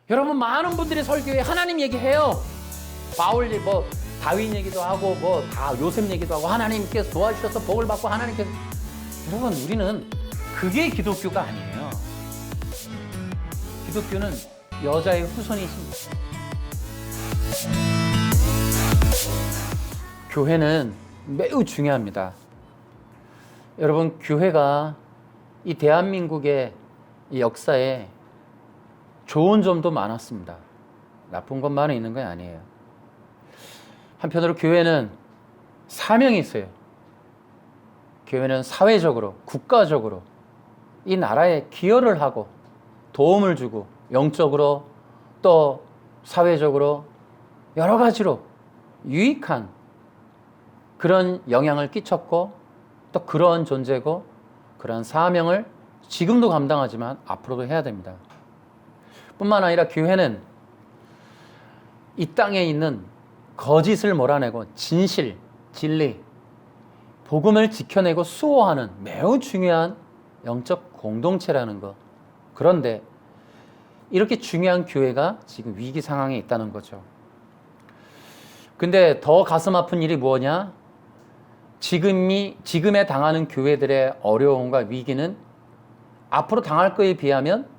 여러분, 많은 분들이 설교에 하나님 얘기해요. 바울 뭐 다윗 얘기도 하고 뭐 다 요셉 얘기도 하고 하나님께서 도와주셔서 복을 받고 하나님께서. 여러분, 우리는 그게 기독교가 아니에요. 기독교는 여자의 후손이십니다. 교회는 매우 중요합니다. 여러분, 교회가 이 대한민국의 이 역사에 좋은 점도 많았습니다. 나쁜 것만은 있는 건 아니에요. 한편으로 교회는 사명이 있어요. 교회는 사회적으로, 국가적으로 이 나라에 기여를 하고 도움을 주고 영적으로 또 사회적으로 여러 가지로 유익한 그런 영향을 끼쳤고 또 그런 존재고 그런 사명을 지금도 감당하지만 앞으로도 해야 됩니다. 뿐만 아니라 교회는 이 땅에 있는 거짓을 몰아내고 진실, 진리, 복음을 지켜내고 수호하는 매우 중요한 영적 공동체라는 것. 그런데 이렇게 중요한 교회가 지금 위기 상황에 있다는 거죠. 근데 더 가슴 아픈 일이 뭐냐? 지금에 당하는 교회들의 어려움과 위기는 앞으로 당할 거에 비하면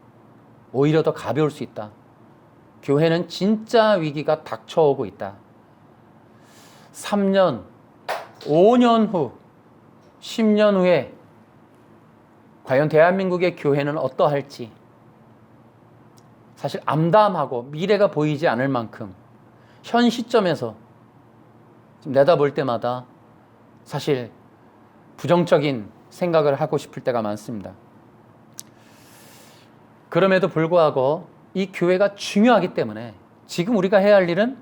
오히려 더 가벼울 수 있다. 교회는 진짜 위기가 닥쳐오고 있다. 3년, 5년 후, 10년 후에 과연 대한민국의 교회는 어떠할지 사실 암담하고 미래가 보이지 않을 만큼 현 시점에서 지금 내다볼 때마다 사실 부정적인 생각을 하고 싶을 때가 많습니다. 그럼에도 불구하고 이 교회가 중요하기 때문에 지금 우리가 해야 할 일은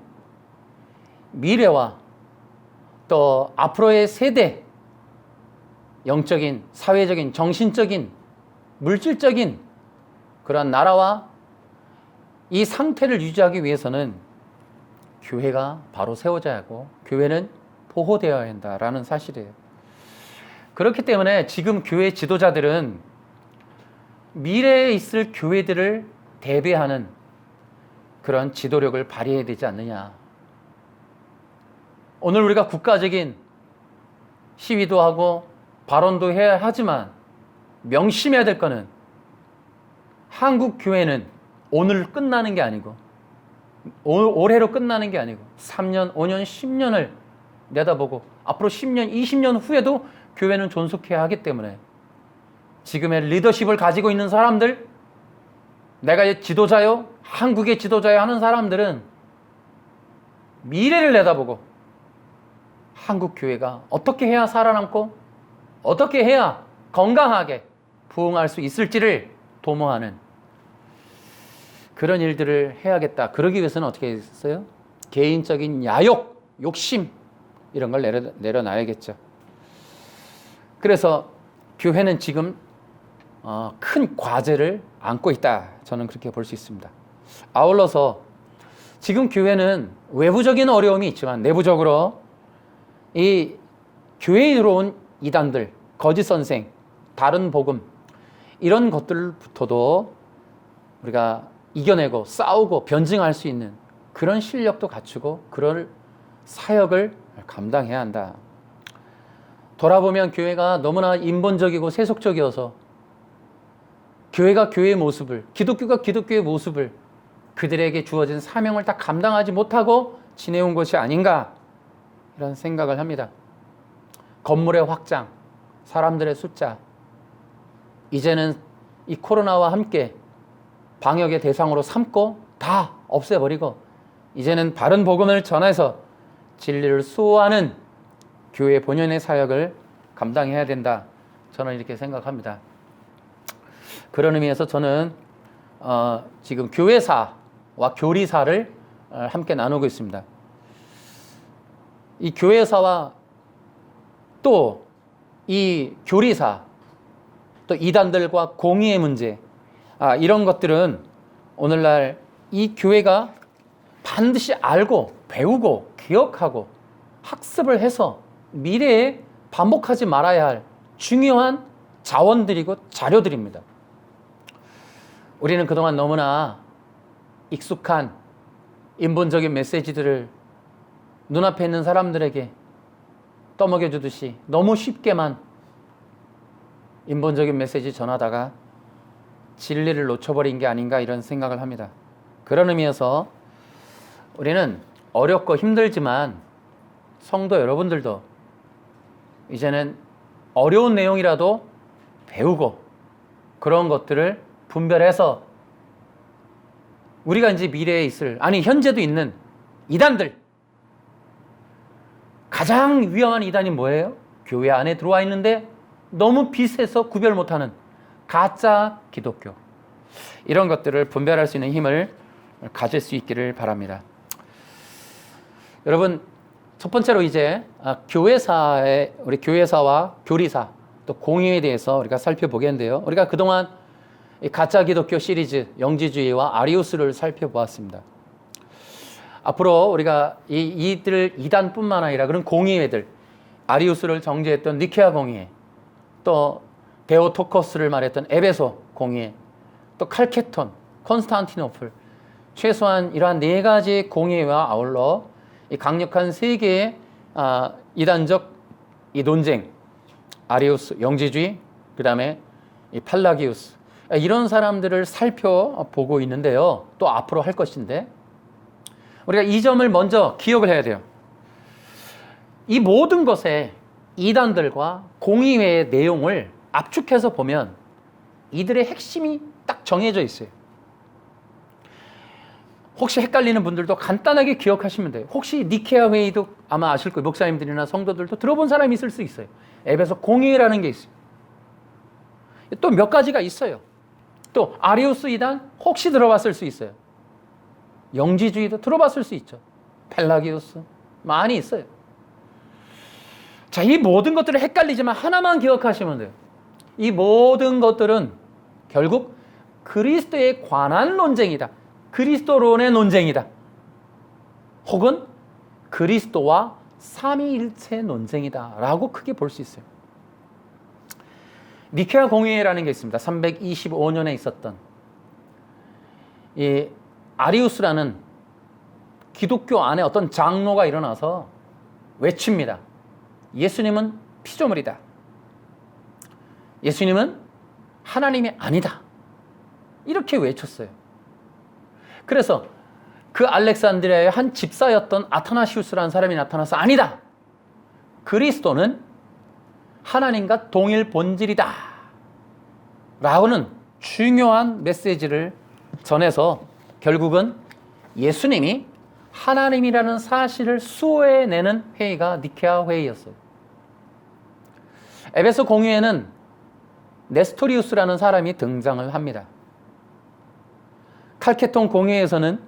미래와 또 앞으로의 세대, 영적인, 사회적인, 정신적인, 물질적인 그런 나라와 이 상태를 유지하기 위해서는 교회가 바로 세워져야 하고 교회는 보호되어야 한다라는 사실이에요. 그렇기 때문에 지금 교회 지도자들은 미래에 있을 교회들을 대비하는 그런 지도력을 발휘해야 되지 않느냐. 오늘 우리가 국가적인 시위도 하고 발언도 해야 하지만 명심해야 될 거는 한국 교회는 오늘 끝나는 게 아니고 올해로 끝나는 게 아니고 3년, 5년, 10년을 내다보고 앞으로 10년, 20년 후에도 교회는 존속해야 하기 때문에 지금의 리더십을 가지고 있는 사람들, 내가 지도자요, 한국의 지도자요 하는 사람들은 미래를 내다보고 한국 교회가 어떻게 해야 살아남고 어떻게 해야 건강하게 부흥할 수 있을지를 도모하는 그런 일들을 해야겠다. 그러기 위해서는 어떻게 했어요? 개인적인 야욕, 욕심 이런 걸 내려놔야겠죠. 그래서 교회는 지금 큰 과제를 안고 있다. 저는 그렇게 볼 수 있습니다. 아울러서 지금 교회는 외부적인 어려움이 있지만 내부적으로 이 교회에 들어온 이단들, 거짓 선생, 다른 복음 이런 것들부터도 우리가 이겨내고 싸우고 변증할 수 있는 그런 실력도 갖추고 그럴 사역을 감당해야 한다. 돌아보면 교회가 너무나 인본적이고 세속적이어서 교회가 교회의 모습을, 기독교가 기독교의 모습을 그들에게 주어진 사명을 다 감당하지 못하고 지내온 것이 아닌가 이런 생각을 합니다. 건물의 확장, 사람들의 숫자, 이제는 이 코로나와 함께 방역의 대상으로 삼고 다 없애버리고 이제는 바른 복음을 전해서 진리를 수호하는 교회 본연의 사역을 감당해야 된다. 저는 이렇게 생각합니다. 그런 의미에서 저는 지금 교회사와 교리사를 함께 나누고 있습니다. 이 교회사와 또 이 교리사, 또 이단들과 공의의 문제, 이런 것들은 오늘날 이 교회가 반드시 알고 배우고 기억하고 학습을 해서 미래에 반복하지 말아야 할 중요한 자원들이고 자료들입니다. 우리는 그동안 너무나 익숙한 인본적인 메시지들을 눈앞에 있는 사람들에게 떠먹여주듯이 너무 쉽게만 인본적인 메시지 전하다가 진리를 놓쳐버린 게 아닌가 이런 생각을 합니다. 그런 의미에서 우리는 어렵고 힘들지만 성도 여러분들도 이제는 어려운 내용이라도 배우고 그런 것들을 분별해서 우리가 이제 미래에 있을, 아니 현재도 있는 이단들, 가장 위험한 이단이 뭐예요? 교회 안에 들어와 있는데 너무 비슷해서 구별 못하는 가짜 기독교. 이런 것들을 분별할 수 있는 힘을 가질 수 있기를 바랍니다. 여러분, 첫 번째로 이제 교회사의, 우리 교회사와 교리사 또 공의에 대해서 우리가 살펴보겠는데요. 우리가 그동안 이 가짜 기독교 시리즈 영지주의와 아리우스를 살펴보았습니다. 앞으로 우리가 이들 이단뿐만 아니라 그런 공의회들, 아리우스를 정죄했던 니케아 공의회, 또 데오토커스를 말했던 에베소 공의회, 또 칼케톤, 콘스탄티노플, 최소한 이러한 네 가지 공의회와 아울러 이 강력한 세 개의 이단적 이 논쟁, 아리우스, 영지주의, 그 다음에 이 팔라기우스, 이런 사람들을 살펴보고 있는데요. 또 앞으로 할 것인데 우리가 이 점을 먼저 기억을 해야 돼요. 이 모든 것에 이단들과 공의회의 내용을 압축해서 보면 이들의 핵심이 딱 정해져 있어요. 혹시 헷갈리는 분들도 간단하게 기억하시면 돼요. 혹시 니케아 회의도 아마 아실 거예요. 목사님들이나 성도들도 들어본 사람이 있을 수 있어요. 에베소 공의회라는 게 있어요. 또 몇 가지가 있어요. 또 아리우스 이단 혹시 들어봤을 수 있어요. 영지주의도 들어봤을 수 있죠. 펠라기우스 많이 있어요. 자, 이 모든 것들을 헷갈리지만 하나만 기억하시면 돼요. 이 모든 것들은 결국 그리스도에 관한 논쟁이다. 그리스도론의 논쟁이다. 혹은 그리스도와 삼위일체 논쟁이다 라고 크게 볼 수 있어요. 니케아 공의회라는 게 있습니다. 325년에 있었던 이 아리우스라는 기독교 안에 어떤 장로가 일어나서 외칩니다. 예수님은 피조물이다. 예수님은 하나님이 아니다. 이렇게 외쳤어요. 그래서 그 알렉산드리아의 한 집사였던 아타나시우스라는 사람이 나타나서 아니다. 그리스도는 하나님과 동일 본질이다. 라고는 중요한 메시지를 전해서 결국은 예수님이 하나님이라는 사실을 수호해내는 회의가 니케아 회의였어요. 에베소 공의회는 네스토리우스라는 사람이 등장을 합니다. 칼케톤 공의회에서는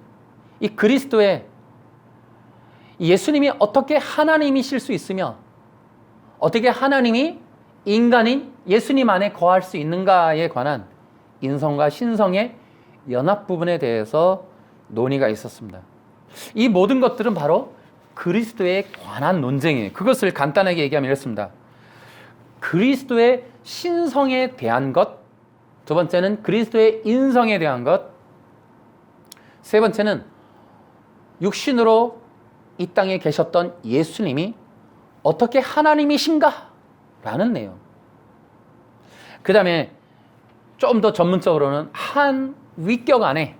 이 그리스도의 예수님이 어떻게 하나님이실 수 있으며 어떻게 하나님이 인간인 예수님 안에 거할 수 있는가에 관한 인성과 신성의 연합 부분에 대해서 논의가 있었습니다. 이 모든 것들은 바로 그리스도에 관한 논쟁이에요. 그것을 간단하게 얘기하면 이렇습니다. 그리스도의 신성에 대한 것, 두 번째는 그리스도의 인성에 대한 것, 세 번째는 육신으로 이 땅에 계셨던 예수님이 어떻게 하나님이신가? 라는 내용. 그 다음에 좀 더 전문적으로는 한 위격 안에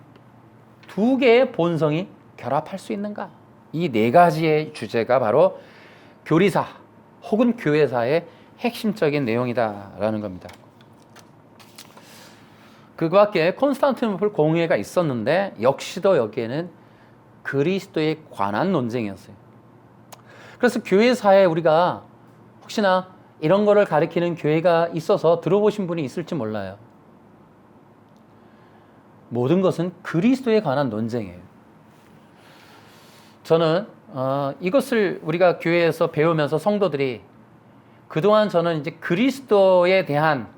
두 개의 본성이 결합할 수 있는가? 이 네 가지의 주제가 바로 교리사 혹은 교회사의 핵심적인 내용이다라는 겁니다. 그와 함께 콘스탄티노플 공의회가 있었는데 역시도 여기에는 그리스도에 관한 논쟁이었어요. 그래서 교회사에 우리가 혹시나 이런 거를 가리키는 교회가 있어서 들어보신 분이 있을지 몰라요. 모든 것은 그리스도에 관한 논쟁이에요. 저는 이것을 우리가 교회에서 배우면서 성도들이 그동안 저는 이제 그리스도에 대한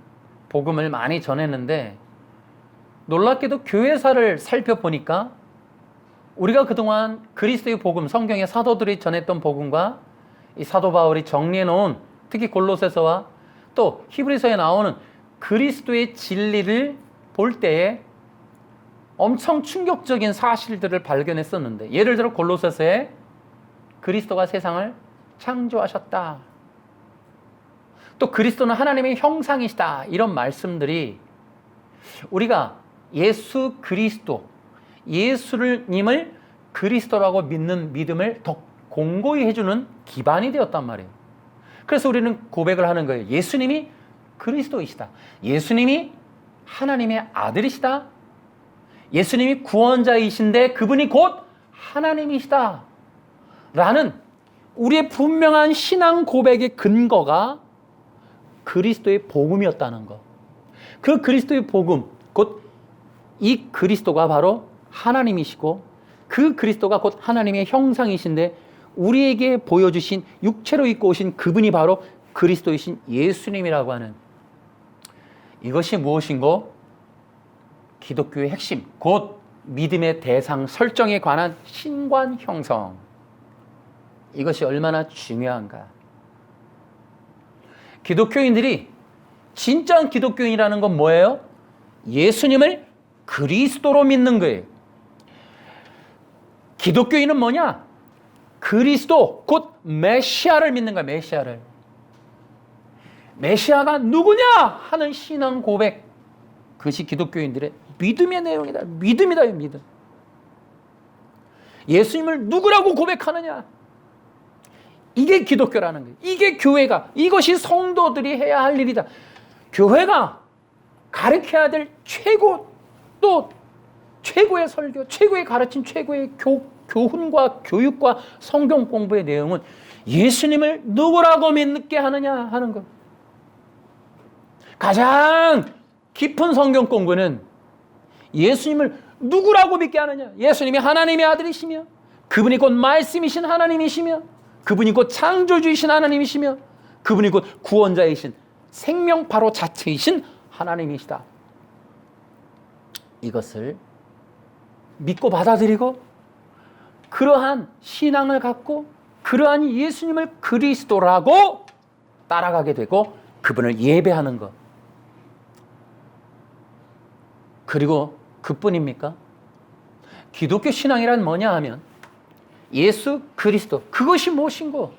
복음을 많이 전했는데 놀랍게도 교회사를 살펴보니까 우리가 그동안 그리스도의 복음, 성경의 사도들이 전했던 복음과 이 사도 바울이 정리해 놓은 특히 골로새서와 또 히브리서에 나오는 그리스도의 진리를 볼 때에 엄청 충격적인 사실들을 발견했었는데, 예를 들어 골로새서에 그리스도가 세상을 창조하셨다, 또 그리스도는 하나님의 형상이시다, 이런 말씀들이 우리가 예수 그리스도, 예수님을 그리스도라고 믿는 믿음을 더 공고히 해주는 기반이 되었단 말이에요. 그래서 우리는 고백을 하는 거예요. 예수님이 그리스도이시다. 예수님이 하나님의 아들이시다. 예수님이 구원자이신데 그분이 곧 하나님이시다. 라는 우리의 분명한 신앙 고백의 근거가 그리스도의 복음이었다는 것. 그 그리스도의 복음, 곧 이 그리스도가 바로 하나님이시고 그 그리스도가 곧 하나님의 형상이신데 우리에게 보여주신, 육체로 입고 오신 그분이 바로 그리스도이신 예수님이라고 하는, 이것이 무엇인고? 기독교의 핵심, 곧 믿음의 대상 설정에 관한 신관 형성. 이것이 얼마나 중요한가. 기독교인들이, 진짜 기독교인이라는 건 뭐예요? 예수님을 그리스도로 믿는 거예요. 기독교인은 뭐냐? 그리스도, 곧 메시아를 믿는 거야. 메시아를. 메시아가 누구냐 하는 신앙 고백, 그것이 기독교인들의 믿음의 내용이다. 믿음이다. 믿음. 예수님을 누구라고 고백하느냐, 이게 기독교라는 거예요. 이게 교회가, 이것이 성도들이 해야 할 일이다. 교회가 가르쳐야 될 최고, 또 최고의 설교, 최고의 가르침, 최고의 교훈과 교육과 성경 공부의 내용은 예수님을 누구라고 믿게 하느냐 하는 것. 가장 깊은 성경 공부는 예수님을 누구라고 믿게 하느냐. 예수님이 하나님의 아들이시며 그분이 곧 말씀이신 하나님이시며 그분이 곧 창조주이신 하나님이시며 그분이 곧 구원자이신 생명 바로 자체이신 하나님이시다. 이것을 믿고 받아들이고 그러한 신앙을 갖고 그러한 예수님을 그리스도라고 따라가게 되고 그분을 예배하는 것. 그리고 그뿐입니까? 기독교 신앙이란 뭐냐 하면 예수 그리스도, 그것이 무엇인고?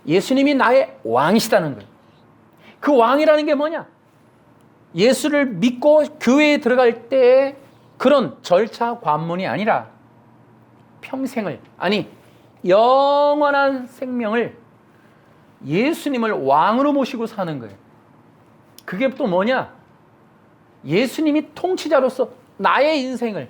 예수님이 나의 왕이시다는 거예요. 그 왕이라는 게 뭐냐? 예수를 믿고 교회에 들어갈 때의 그런 절차 관문이 아니라 평생을, 아니 영원한 생명을 예수님을 왕으로 모시고 사는 거예요. 그게 또 뭐냐? 예수님이 통치자로서 나의 인생을,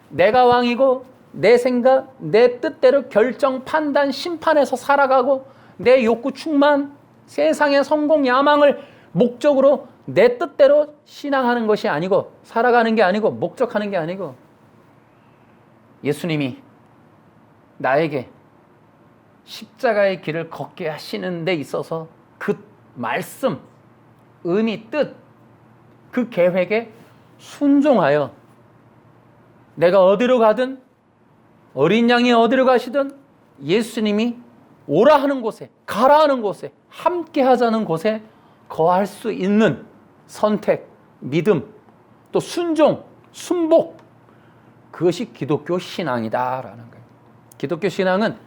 내가 왕이고 내 생각, 내 뜻대로 결정, 판단, 심판해서 살아가고 내 욕구, 충만, 세상의 성공, 야망을 목적으로 내 뜻대로 신앙하는 것이 아니고, 살아가는 게 아니고, 목적하는 게 아니고, 예수님이 나에게 십자가의 길을 걷게 하시는 데 있어서 그 말씀, 의미, 뜻, 그 계획에 순종하여 내가 어디로 가든, 어린 양이 어디로 가시든 예수님이 오라 하는 곳에, 가라 하는 곳에, 함께 하자는 곳에 거할 수 있는 선택, 믿음, 또 순종, 순복, 그것이 기독교 신앙이다라는 거예요. 기독교 신앙은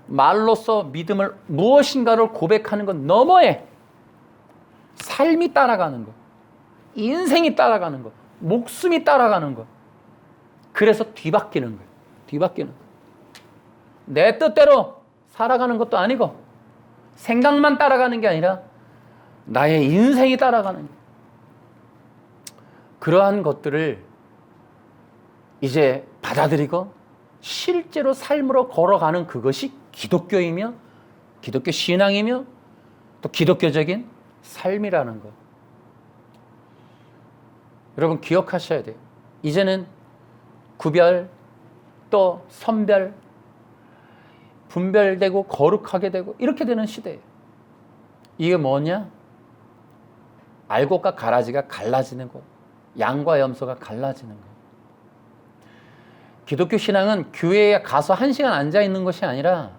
말로써 믿음을, 무엇인가를 고백하는 것 너머에 삶이 따라가는 것, 인생이 따라가는 것, 목숨이 따라가는 것, 그래서 뒤바뀌는 거예요. 뒤바뀌는 거예요. 내 뜻대로 살아가는 것도 아니고 생각만 따라가는 게 아니라 나의 인생이 따라가는 거예요. 그러한 것들을 이제 받아들이고 실제로 삶으로 걸어가는 그것이 기독교이며 기독교 신앙이며 또 기독교적인 삶이라는 것. 여러분 기억하셔야 돼요. 이제는 구별, 또 선별, 분별되고 거룩하게 되고 이렇게 되는 시대예요. 이게 뭐냐? 알곡과 가라지가 갈라지는 것, 양과 염소가 갈라지는 것. 기독교 신앙은 교회에 가서 1시간 앉아있는 것이 아니라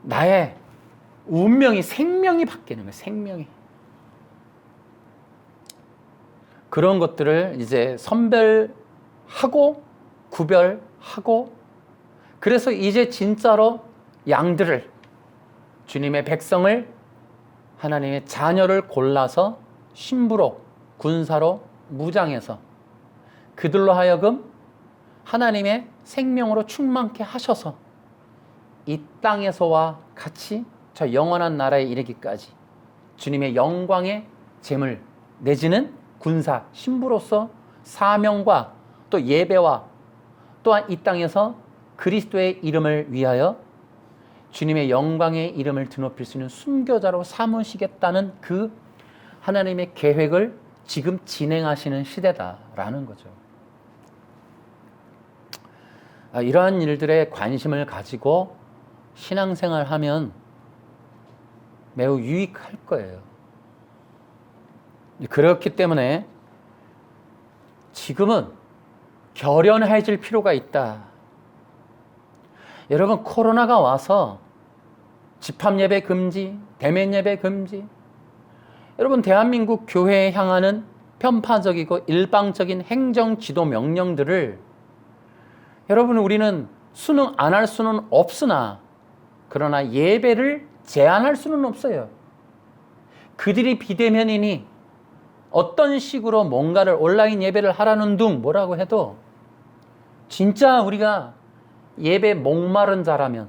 나의 운명이, 생명이 바뀌는 거예요. 생명이. 그런 것들을 이제 선별하고 구별하고, 그래서 이제 진짜로 양들을, 주님의 백성을, 하나님의 자녀를 골라서 신부로, 군사로 무장해서 그들로 하여금 하나님의 생명으로 충만케 하셔서 이 땅에서와 같이 저 영원한 나라에 이르기까지 주님의 영광의 제물 내지는 군사, 신부로서 사명과 또 예배와 또한 이 땅에서 그리스도의 이름을 위하여 주님의 영광의 이름을 드높일 수 있는 순교자로 삼으시겠다는 그 하나님의 계획을 지금 진행하시는 시대다라는 거죠. 이러한 일들에 관심을 가지고 신앙생활하면 매우 유익할 거예요. 그렇기 때문에 지금은 결연해질 필요가 있다. 여러분, 코로나가 와서 집합예배 금지, 대면예배 금지, 여러분 대한민국 교회에 향하는 편파적이고 일방적인 행정 지도 명령들을 여러분 우리는 수능 안 할 수는 없으나 그러나 예배를 제한할 수는 없어요. 그들이 비대면이니 어떤 식으로 뭔가를 온라인 예배를 하라는 둥 뭐라고 해도 진짜 우리가 예배 목마른 자라면,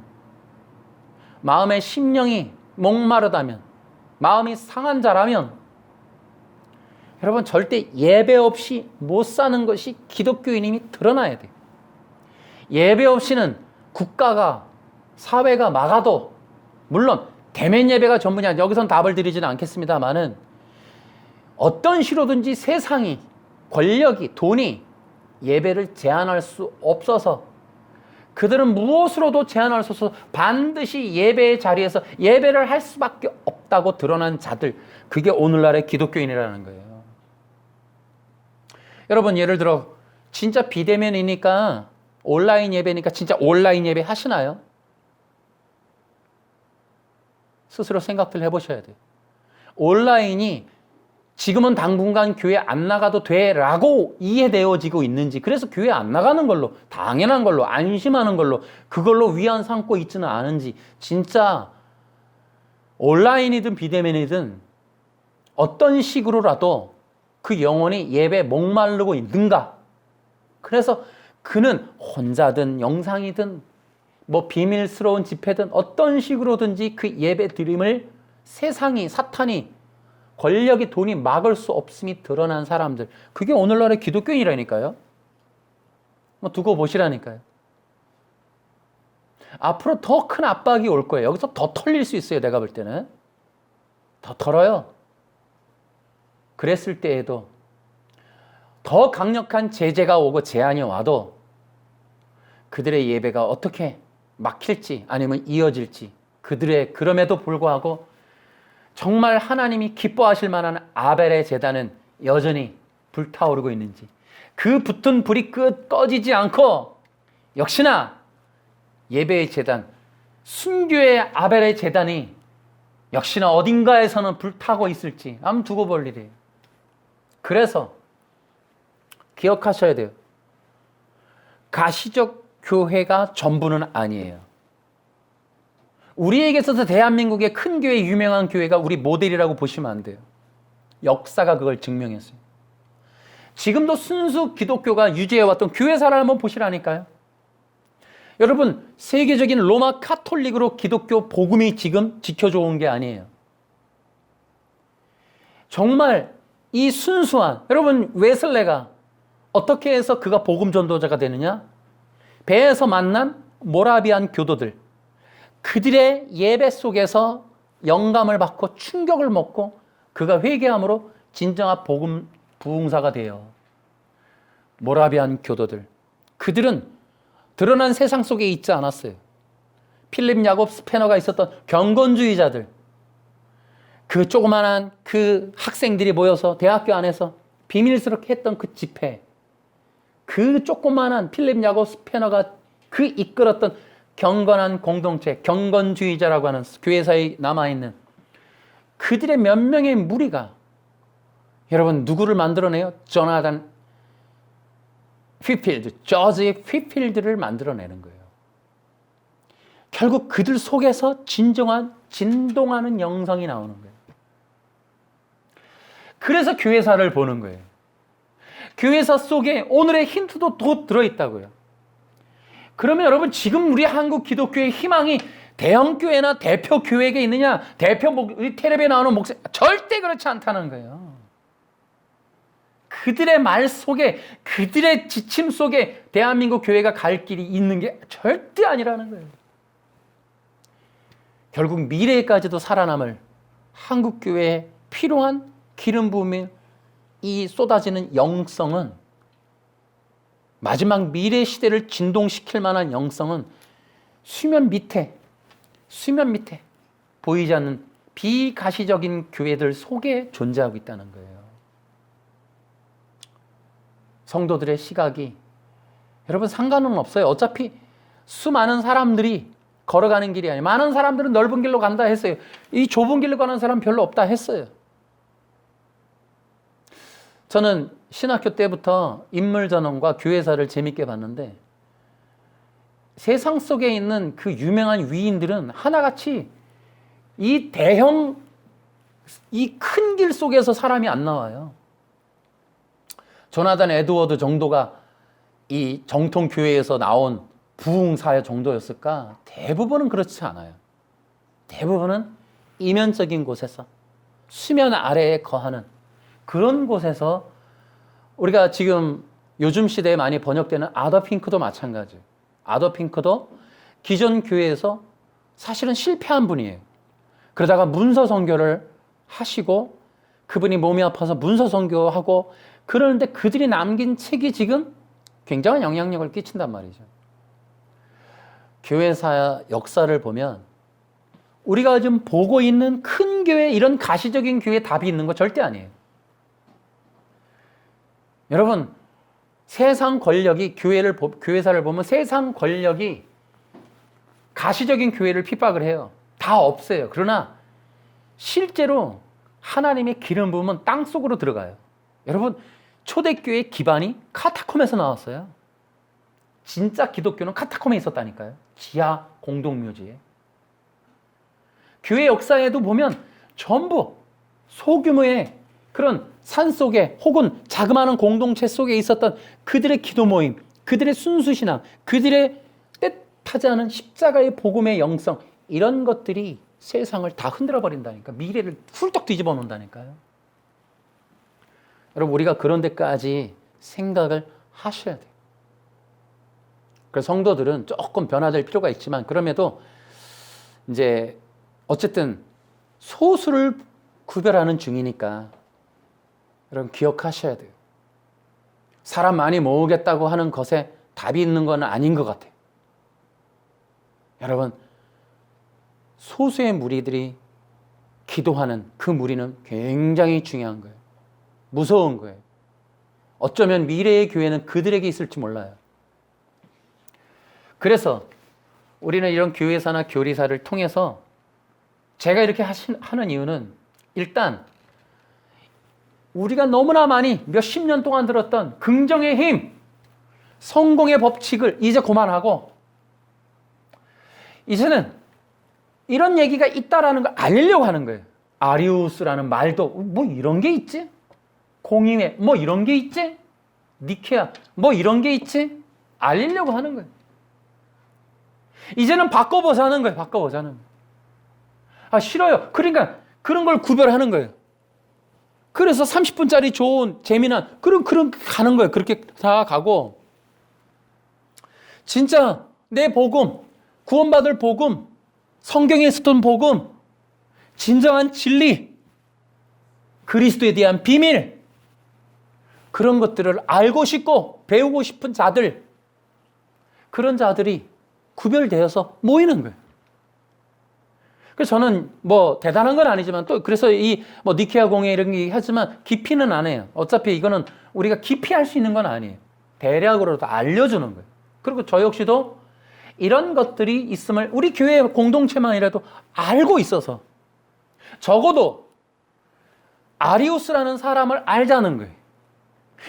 마음의 심령이 목마르다면, 마음이 상한 자라면 여러분 절대 예배 없이 못 사는 것이 기독교인임이 드러나야 돼요. 예배 없이는 국가가, 사회가 막아도, 물론 대면 예배가 전부냐, 여기선 답을 드리지는 않겠습니다만은 어떤 식으로든지 세상이, 권력이, 돈이 예배를 제한할 수 없어서 그들은 무엇으로도 제한할 수 없어서 반드시 예배의 자리에서 예배를 할 수밖에 없다고 드러난 자들, 그게 오늘날의 기독교인이라는 거예요. 여러분 예를 들어 진짜 비대면이니까 온라인 예배니까 진짜 온라인 예배 하시나요? 스스로 생각들 해보셔야 돼요. 온라인이 지금은 당분간 교회 안 나가도 돼라고 이해되어지고 있는지, 그래서 교회 안 나가는 걸로, 당연한 걸로, 안심하는 걸로, 그걸로 위안 삼고 있지는 않은지, 진짜 온라인이든 비대면이든 어떤 식으로라도 그 영혼이 예배에 목마르고 있는가. 그래서 그는 혼자든 영상이든 뭐 비밀스러운 집회든 어떤 식으로든지 그 예배 드림을 세상이, 사탄이, 권력이, 돈이 막을 수 없음이 드러난 사람들, 그게 오늘날의 기독교인이라니까요. 뭐 두고 보시라니까요. 앞으로 더 큰 압박이 올 거예요. 여기서 더 털릴 수 있어요. 내가 볼 때는 더 털어요. 그랬을 때에도 더 강력한 제재가 오고 제한이 와도 그들의 예배가 어떻게 막힐지 아니면 이어질지, 그들의 그럼에도 불구하고 정말 하나님이 기뻐하실 만한 아벨의 제단은 여전히 불타오르고 있는지, 그 붙은 불이 꺼지지 않고 역시나 예배의 제단, 순교의 아벨의 제단이 역시나 어딘가에서는 불타고 있을지 한번 두고 볼 일이에요. 그래서 기억하셔야 돼요. 가시적 교회가 전부는 아니에요. 우리에게 있어서 대한민국의 큰 교회, 유명한 교회가 우리 모델이라고 보시면 안 돼요. 역사가 그걸 증명했어요. 지금도 순수 기독교가 유지해왔던 교회사를 한번 보시라니까요. 여러분, 세계적인 로마 카톨릭으로 기독교 복음이 지금 지켜져 온 게 아니에요. 정말 이 순수한, 여러분 웨슬레가 어떻게 해서 그가 복음 전도자가 되느냐? 배에서 만난 모라비안 교도들, 그들의 예배 속에서 영감을 받고 충격을 먹고 그가 회개함으로 진정한 복음 부흥사가 돼요. 모라비안 교도들, 그들은 드러난 세상 속에 있지 않았어요. 필립 야곱 스페너가 있었던 경건주의자들, 그 조그만한 그 학생들이 모여서 대학교 안에서 비밀스럽게 했던 그 집회, 그 조그만한 필립 야곱 스페너가 그 이끌었던 경건한 공동체, 경건주의자라고 하는 교회사에 남아있는 그들의 몇 명의 무리가 여러분 누구를 만들어내요? 조나단 휘필드, 저지 휘필드를 만들어내는 거예요. 결국 그들 속에서 진정한 진동하는 영성이 나오는 거예요. 그래서 교회사를 보는 거예요. 교회사 속에 오늘의 힌트도 또 들어있다고요. 그러면 여러분 지금 우리 한국 기독교의 희망이 대형교회나 대표교회에 있느냐, 우리 텔레비에 나오는 목사님, 절대 그렇지 않다는 거예요. 그들의 말 속에, 그들의 지침 속에 대한민국 교회가 갈 길이 있는 게 절대 아니라는 거예요. 결국 미래에까지도 살아남을 한국 교회에 필요한 기름 부음이 이 쏟아지는 영성은, 마지막 미래 시대를 진동시킬 만한 영성은 수면 밑에 보이지 않는 비가시적인 교회들 속에 존재하고 있다는 거예요. 성도들의 시각이, 여러분 상관은 없어요. 어차피 수많은 사람들이 걸어가는 길이 아니에요. 많은 사람들은 넓은 길로 간다 했어요. 이 좁은 길로 가는 사람 별로 없다 했어요. 저는 신학교 때부터 인물전원과 교회사를 재밌게 봤는데, 세상 속에 있는 그 유명한 위인들은 하나같이 이 대형, 이 큰 길 속에서 사람이 안 나와요. 조나단 에드워드 정도가 이 정통 교회에서 나온 부흥사 정도였을까? 대부분은 그렇지 않아요. 대부분은 이면적인 곳에서, 수면 아래에 거하는 그런 곳에서, 우리가 지금 요즘 시대에 많이 번역되는 아더 핑크도 마찬가지예요. 아더 핑크도 기존 교회에서 사실은 실패한 분이에요. 그러다가 문서 선교를 하시고, 그분이 몸이 아파서 문서 선교하고, 그러는데 그들이 남긴 책이 지금 굉장한 영향력을 끼친단 말이죠. 교회사 역사를 보면 우리가 지금 보고 있는 큰 교회, 이런 가시적인 교회에 답이 있는 거 절대 아니에요. 여러분, 세상 권력이 교회사를 보면 세상 권력이 가시적인 교회를 핍박을 해요. 다 없애요. 그러나 실제로 하나님의 기름 부음은 땅 속으로 들어가요. 여러분, 초대교회의 기반이 카타콤에서 나왔어요. 진짜 기독교는 카타콤에 있었다니까요. 지하 공동묘지에. 교회 역사에도 보면 전부 소규모의 그런 산속에 혹은 자그마한 공동체 속에 있었던 그들의 기도 모임, 그들의 순수신앙, 그들의 뜻하지 않은 십자가의 복음의 영성, 이런 것들이 세상을 다 흔들어 버린다니까. 미래를 훌떡 뒤집어 놓는다니까요. 여러분, 우리가 그런 데까지 생각을 하셔야 돼요. 그래서 성도들은 조금 변화될 필요가 있지만, 그럼에도 이제 어쨌든 소수를 구별하는 중이니까 여러분 기억하셔야 돼요. 사람 많이 모으겠다고 하는 것에 답이 있는 건 아닌 것 같아요. 여러분, 소수의 무리들이 기도하는 그 무리는 굉장히 중요한 거예요. 무서운 거예요. 어쩌면 미래의 교회는 그들에게 있을지 몰라요. 그래서 우리는 이런 교회사나 교리사를 통해서 제가 이렇게 하는 이유는, 일단 우리가 너무나 많이 몇십 년 동안 들었던 긍정의 힘, 성공의 법칙을 이제 그만하고, 이제는 이런 얘기가 있다라는 걸 알리려고 하는 거예요. 아리우스라는 말도 뭐 이런 게 있지? 공의회 뭐 이런 게 있지? 니케아 뭐 이런 게 있지? 알리려고 하는 거예요. 이제는 바꿔보자는 거예요. 바꿔보자는 거예요. 아, 싫어요. 그러니까 그런 걸 구별하는 거예요. 그래서 30분짜리 좋은 재미난 그런 가는 거예요. 그렇게 다 가고, 진짜 내 복음, 구원받을 복음, 성경에 있었던 복음, 진정한 진리, 그리스도에 대한 비밀, 그런 것들을 알고 싶고 배우고 싶은 자들, 그런 자들이 구별되어서 모이는 거예요. 그래서 저는 뭐 대단한 건 아니지만, 또 그래서 이 뭐 니케아 공회 이런 게 하지만 깊이는 안 해요. 어차피 이거는 우리가 깊이 할 수 있는 건 아니에요. 대략으로도 알려주는 거예요. 그리고 저 역시도 이런 것들이 있음을 우리 교회 공동체만이라도 알고 있어서, 적어도 아리우스라는 사람을 알자는 거예요.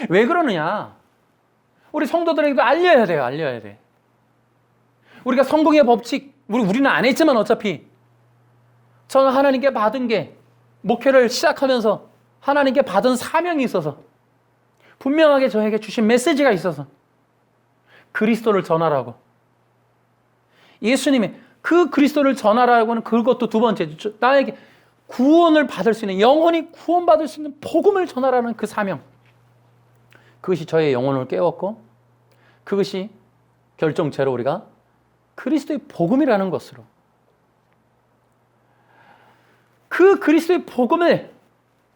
왜 그러느냐? 우리 성도들에게도 알려야 돼요. 알려야 돼. 우리가 성공의 법칙, 우리는 안 했지만 어차피 저는 하나님께 받은 게 목회를 시작하면서 하나님께 받은 사명이 있어서 분명하게 저에게 주신 메시지가 있어서 그리스도를 전하라고. 예수님이 그 그리스도를 전하라고 하는 그것도 두 번째, 나에게 구원을 받을 수 있는, 영혼이 구원받을 수 있는 복음을 전하라는 그 사명. 그것이 저의 영혼을 깨웠고 그것이 결정체로 우리가 그리스도의 복음이라는 것으로, 그 그리스도의 복음을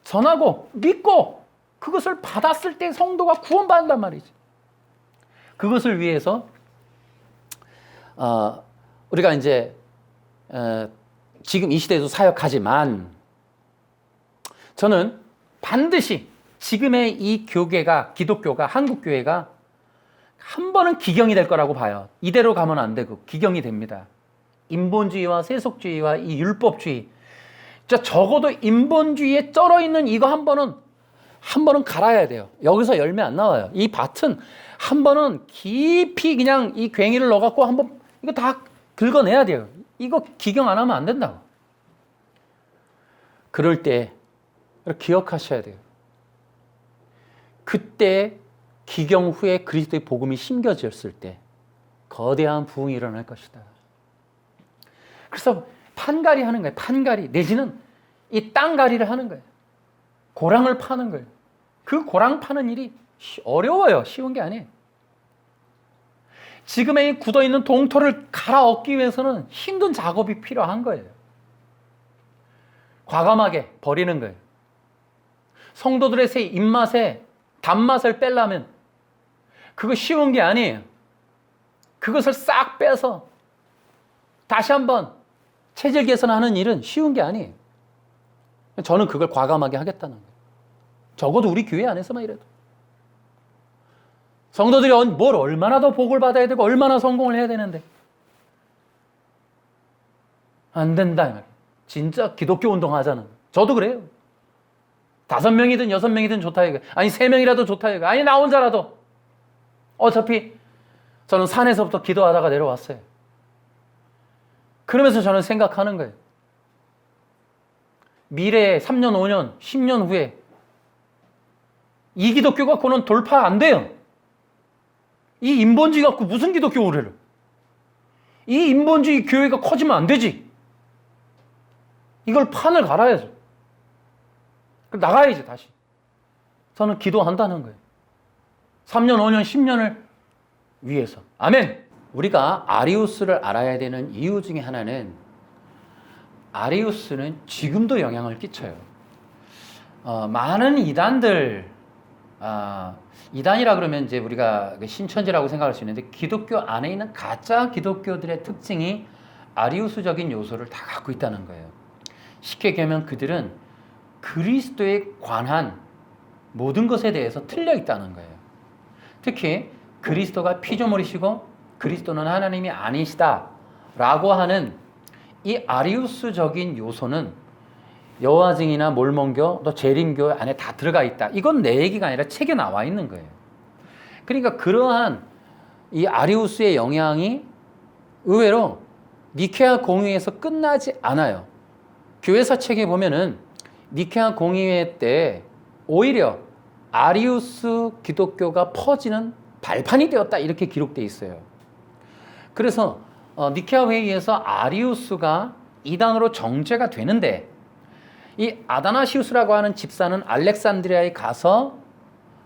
전하고 믿고 그것을 받았을 때 성도가 구원받는단 말이지. 그것을 위해서 우리가 이제 지금 이 시대에도 사역하지만 저는 반드시 지금의 이 교계가, 기독교가, 한국교회가 한 번은 기경이 될 거라고 봐요. 이대로 가면 안 되고 기경이 됩니다. 인본주의와 세속주의와 이 율법주의, 적어도 인본주의에 쩔어 있는 이거 한 번은 갈아야 돼요. 여기서 열매 안 나와요. 이 밭은 한 번은 깊이 그냥 이 괭이를 넣어갖고 한번 이거 다 긁어내야 돼요. 이거 기경 안 하면 안 된다고. 그럴 때 기억하셔야 돼요. 그때 기경 후에 그리스도의 복음이 심겨졌을 때 거대한 부흥이 일어날 것이다. 그래서 판가리 하는 거예요. 판가리 내지는 이 땅가리를 하는 거예요. 고랑을 파는 거예요. 그 고랑 파는 일이 어려워요. 쉬운 게 아니에요. 지금의 굳어있는 동토를 갈아엎기 위해서는 힘든 작업이 필요한 거예요. 과감하게 버리는 거예요. 성도들의 새 입맛에 단맛을 빼려면 그거 쉬운 게 아니에요. 그것을 싹 빼서 다시 한번 체질 개선하는 일은 쉬운 게 아니에요. 저는 그걸 과감하게 하겠다는 거예요. 적어도 우리 교회 안에서만 이래도. 성도들이 뭘 얼마나 더 복을 받아야 되고 얼마나 성공을 해야 되는데 안 된다. 진짜 기독교 운동하자는. 저도 그래요. 5명이든 6명이든 좋다 이거. 아니 3명이라도 좋다 이거. 아니 나 혼자라도. 어차피 저는 산에서부터 기도하다가 내려왔어요. 그러면서 저는 생각하는 거예요. 미래에 3년, 5년, 10년 후에 이 기독교 갖고는 돌파 안 돼요. 이 인본주의 갖고 무슨 기독교 오래를. 이 인본주의 교회가 커지면 안 되지. 이걸 판을 갈아야죠. 나가야지 다시. 저는 기도한다는 거예요. 3년, 5년, 10년을 위해서. 아멘. 우리가 아리우스를 알아야 되는 이유 중에 하나는 아리우스는 지금도 영향을 끼쳐요. 많은 이단들, 이단이라 그러면 이제 우리가 신천지라고 생각할 수 있는데 기독교 안에 있는 가짜 기독교들의 특징이 아리우스적인 요소를 다 갖고 있다는 거예요. 쉽게 얘기하면 그들은 그리스도에 관한 모든 것에 대해서 틀려 있다는 거예요. 특히 그리스도가 피조물이시고 그리스도는 하나님이 아니시다라고 하는 이 아리우스적인 요소는 여호와 증인이나 몰몬교 또 재림교 안에 다 들어가 있다. 이건 내 얘기가 아니라 책에 나와 있는 거예요. 그러니까 그러한 이 아리우스의 영향이 의외로 니케아 공의회에서 끝나지 않아요. 교회사 책에 보면은 니케아 공의회 때 오히려 아리우스 기독교가 퍼지는 발판이 되었다 이렇게 기록되어 있어요. 그래서 니케아 회의에서 아리우스가 이단으로 정죄가 되는데 이 아다나시우스라고 하는 집사는 알렉산드리아에 가서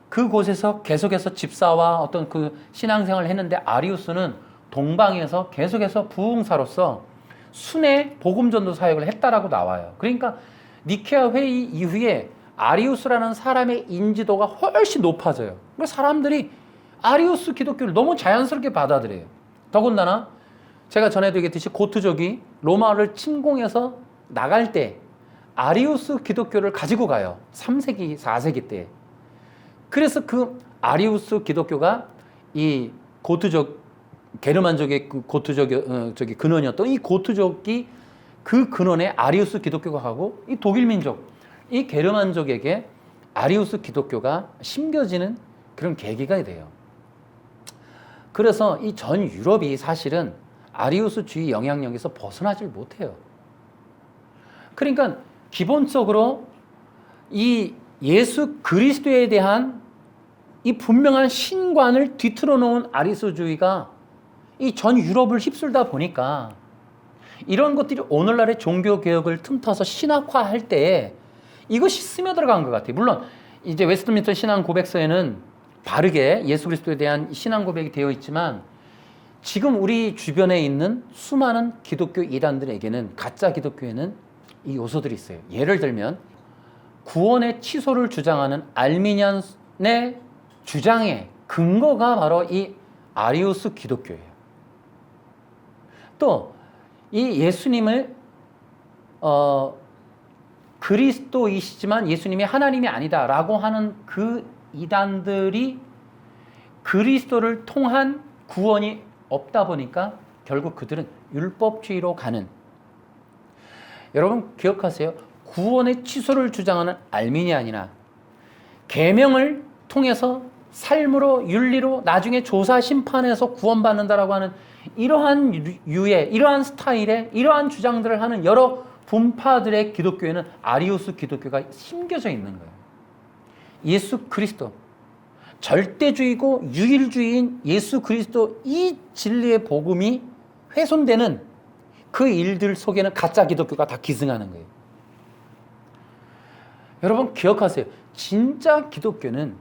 그곳에서 계속해서 집사와 어떤 그 신앙생활을 했는데 아리우스는 동방에서 계속해서 부흥사로서 순회 복음전도 사역을 했다라고 나와요. 그러니까 니케아 회의 이후에 아리우스라는 사람의 인지도가 훨씬 높아져요. 그러니까 사람들이 아리우스 기독교를 너무 자연스럽게 받아들여요. 더군다나 제가 전에도 얘기했듯이 고트족이 로마를 침공해서 나갈 때 아리우스 기독교를 가지고 가요. 3세기, 4세기 때. 그래서 그 아리우스 기독교가 이 고트족, 게르만족의 그 고트족, 근원이었던 이 고트족이 그 근원에 아리우스 기독교가 가고 이 독일 민족, 이 게르만족에게 아리우스 기독교가 심겨지는 그런 계기가 돼요. 그래서 이 전 유럽이 사실은 아리우스주의 영향력에서 벗어나질 못해요. 그러니까 기본적으로 이 예수 그리스도에 대한 이 분명한 신관을 뒤틀어 놓은 아리우스주의가 이 전 유럽을 휩쓸다 보니까 이런 것들이 오늘날의 종교개혁을 틈타서 신학화할 때 이것이 스며들어간 것 같아요. 물론 이제 웨스트민스터 신앙 고백서에는 바르게 예수 그리스도에 대한 신앙 고백이 되어 있지만 지금 우리 주변에 있는 수많은 기독교 이단들에게는 가짜 기독교에는 이 요소들이 있어요. 예를 들면 구원의 취소를 주장하는 알미니안의 주장의 근거가 바로 이 아리우스 기독교예요. 또 이 예수님을 그리스도이시지만 예수님이 하나님이 아니다라고 하는 그 이단들이 그리스도를 통한 구원이 없다 보니까 결국 그들은 율법주의로 가는, 여러분 기억하세요. 구원의 취소를 주장하는 알미니안이나 계명을 통해서 삶으로 윤리로 나중에 조사 심판에서 구원받는다라고 하는 이러한 유의, 이러한 스타일의, 이러한 주장들을 하는 여러 분파들의 기독교에는 아리우스 기독교가 심겨져 있는 거예요. 예수 그리스도, 절대주의고 유일주의인 예수 그리스도 이 진리의 복음이 훼손되는 그 일들 속에는 가짜 기독교가 다 기승하는 거예요. 여러분 기억하세요. 진짜 기독교는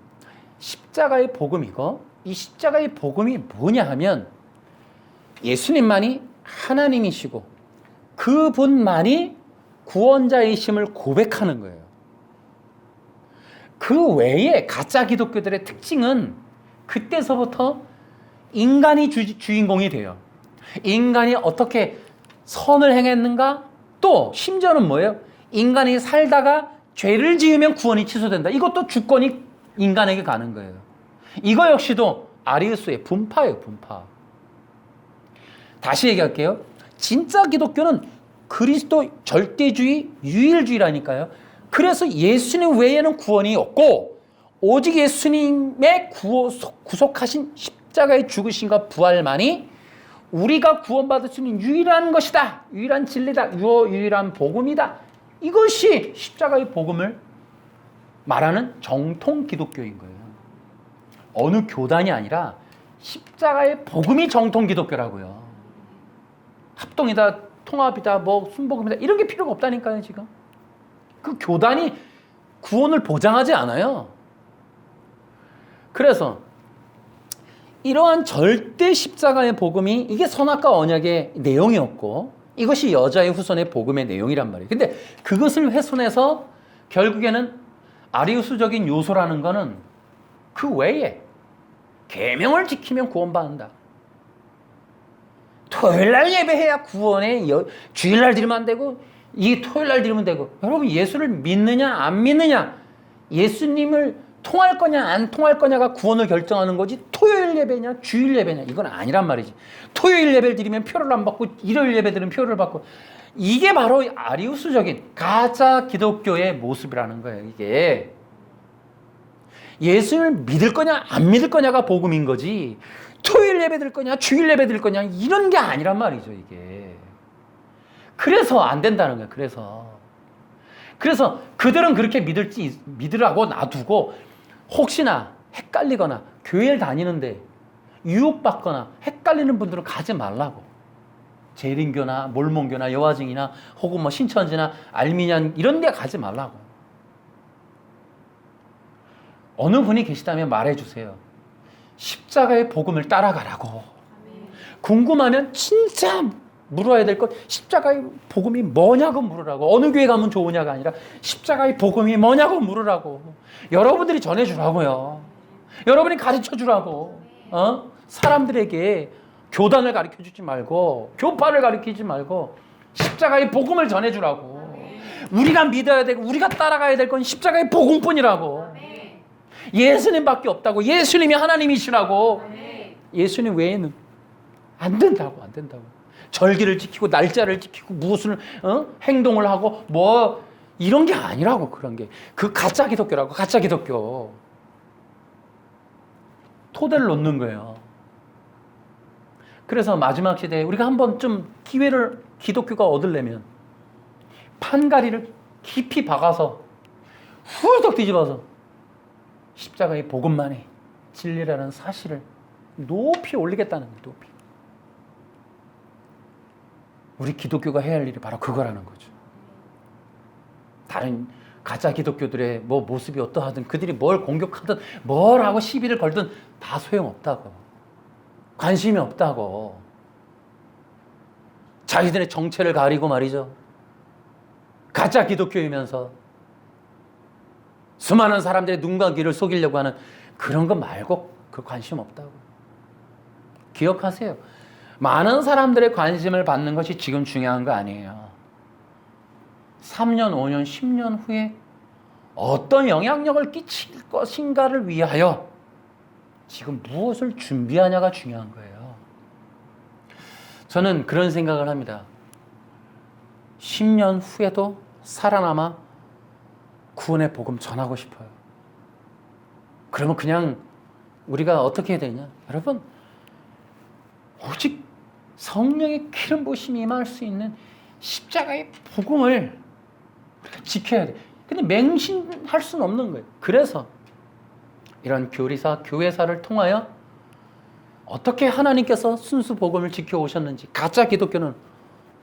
십자가의 복음이고, 이 십자가의 복음이 뭐냐 하면 예수님만이 하나님이시고 그분만이 구원자이심을 고백하는 거예요. 그 외에 가짜 기독교들의 특징은 그때서부터 인간이 주인공이 돼요. 인간이 어떻게 선을 행했는가? 또 심지어는 뭐예요? 인간이 살다가 죄를 지으면 구원이 취소된다. 이것도 주권이 인간에게 가는 거예요. 이거 역시도 아리우스의 분파예요, 분파. 다시 얘기할게요. 진짜 기독교는 그리스도 절대주의, 유일주의라니까요. 그래서 예수님 외에는 구원이 없고 오직 예수님의 구속하신 십자가의 죽으심과 부활만이 우리가 구원받을 수 있는 유일한 것이다. 유일한 진리다. 유일한 복음이다. 이것이 십자가의 복음을 말하는 정통 기독교인 거예요. 어느 교단이 아니라 십자가의 복음이 정통 기독교라고요. 합동이다, 통합이다, 뭐 순복음이다 이런 게 필요가 없다니까요. 지금 그 교단이 구원을 보장하지 않아요. 그래서 이러한 절대 십자가의 복음이 이게 선악과 언약의 내용이었고 이것이 여자의 후손의 복음의 내용이란 말이에요. 근데 그것을 훼손해서 결국에는 아리우스적인 요소라는 거는 그 외에 계명을 지키면 구원받는다. 토요일날 예배해야 구원해. 주일날 드리면 안 되고 이 토요일날 드리면 되고. 여러분 예수를 믿느냐 안 믿느냐, 예수님을 통할 거냐 안 통할 거냐가 구원을 결정하는 거지 토요일 예배냐 주일 예배냐 이건 아니란 말이지. 토요일 예배를 드리면 표를 안 받고 일요일 예배 드리면 표를 받고, 이게 바로 아리우스적인 가짜 기독교의 모습이라는 거예요. 이게 예수를 믿을 거냐 안 믿을 거냐가 복음인 거지 토요일 예배 드릴 거냐 주일 예배 드릴 거냐 이런 게 아니란 말이죠. 이게 그래서 안 된다는 거예요. 그래서 그들은 그렇게 믿으라고 놔두고 혹시나 헷갈리거나 교회를 다니는데 유혹받거나 헷갈리는 분들은 가지 말라고. 재림교나 몰몬교나 여화증이나 혹은 뭐 신천지나 알미니안 이런 데 가지 말라고. 어느 분이 계시다면 말해주세요. 십자가의 복음을 따라가라고. 궁금하면 진짜 물어야 될 것, 십자가의 복음이 뭐냐고 물으라고. 어느 교회 가면 좋으냐가 아니라 십자가의 복음이 뭐냐고 물으라고. 여러분들이 전해주라고요. 여러분이 가르쳐주라고. 사람들에게 교단을 가르쳐주지 말고 교파를 가르치지 말고 십자가의 복음을 전해주라고. 우리가 믿어야 되고 우리가 따라가야 될 건 십자가의 복음뿐이라고. 예수님밖에 없다고. 예수님이 하나님이시라고. 예수님 외에는 안 된다고. 절기를 지키고 날짜를 지키고 무슨 행동을 하고 뭐 이런 게 아니라고, 그런 게. 그 가짜 기독교라고, 가짜 기독교. 토대를 놓는 거예요. 그래서 마지막 시대에 우리가 한번 좀 기회를 기독교가 얻으려면 판가리를 깊이 박아서 후덕 뒤집어서 십자가의 복음만이 진리라는 사실을 높이 올리겠다는 거예요. 높이. 우리 기독교가 해야 할 일이 바로 그거라는 거죠. 다른 가짜 기독교들의 뭐 모습이 어떠하든 그들이 뭘 공격하든 뭘 하고 시비를 걸든 다 소용없다고. 관심이 없다고. 자기들의 정체를 가리고 말이죠. 가짜 기독교이면서 수많은 사람들의 눈과 귀를 속이려고 하는 그런 거 말고 그 관심 없다고. 기억하세요. 많은 사람들의 관심을 받는 것이 지금 중요한 거 아니에요. 3년, 5년, 10년 후에 어떤 영향력을 끼칠 것인가를 위하여 지금 무엇을 준비하냐가 중요한 거예요. 저는 그런 생각을 합니다. 10년 후에도 살아남아 구원의 복음 전하고 싶어요. 그러면 그냥 우리가 어떻게 해야 되냐? 여러분, 오직 성령의 기름 부으심이 임할 수 있는 십자가의 복음을 우리가 지켜야 돼. 근데 맹신할 수는 없는 거예요. 그래서 이런 교리사, 교회사를 통하여 어떻게 하나님께서 순수 복음을 지켜오셨는지, 가짜 기독교는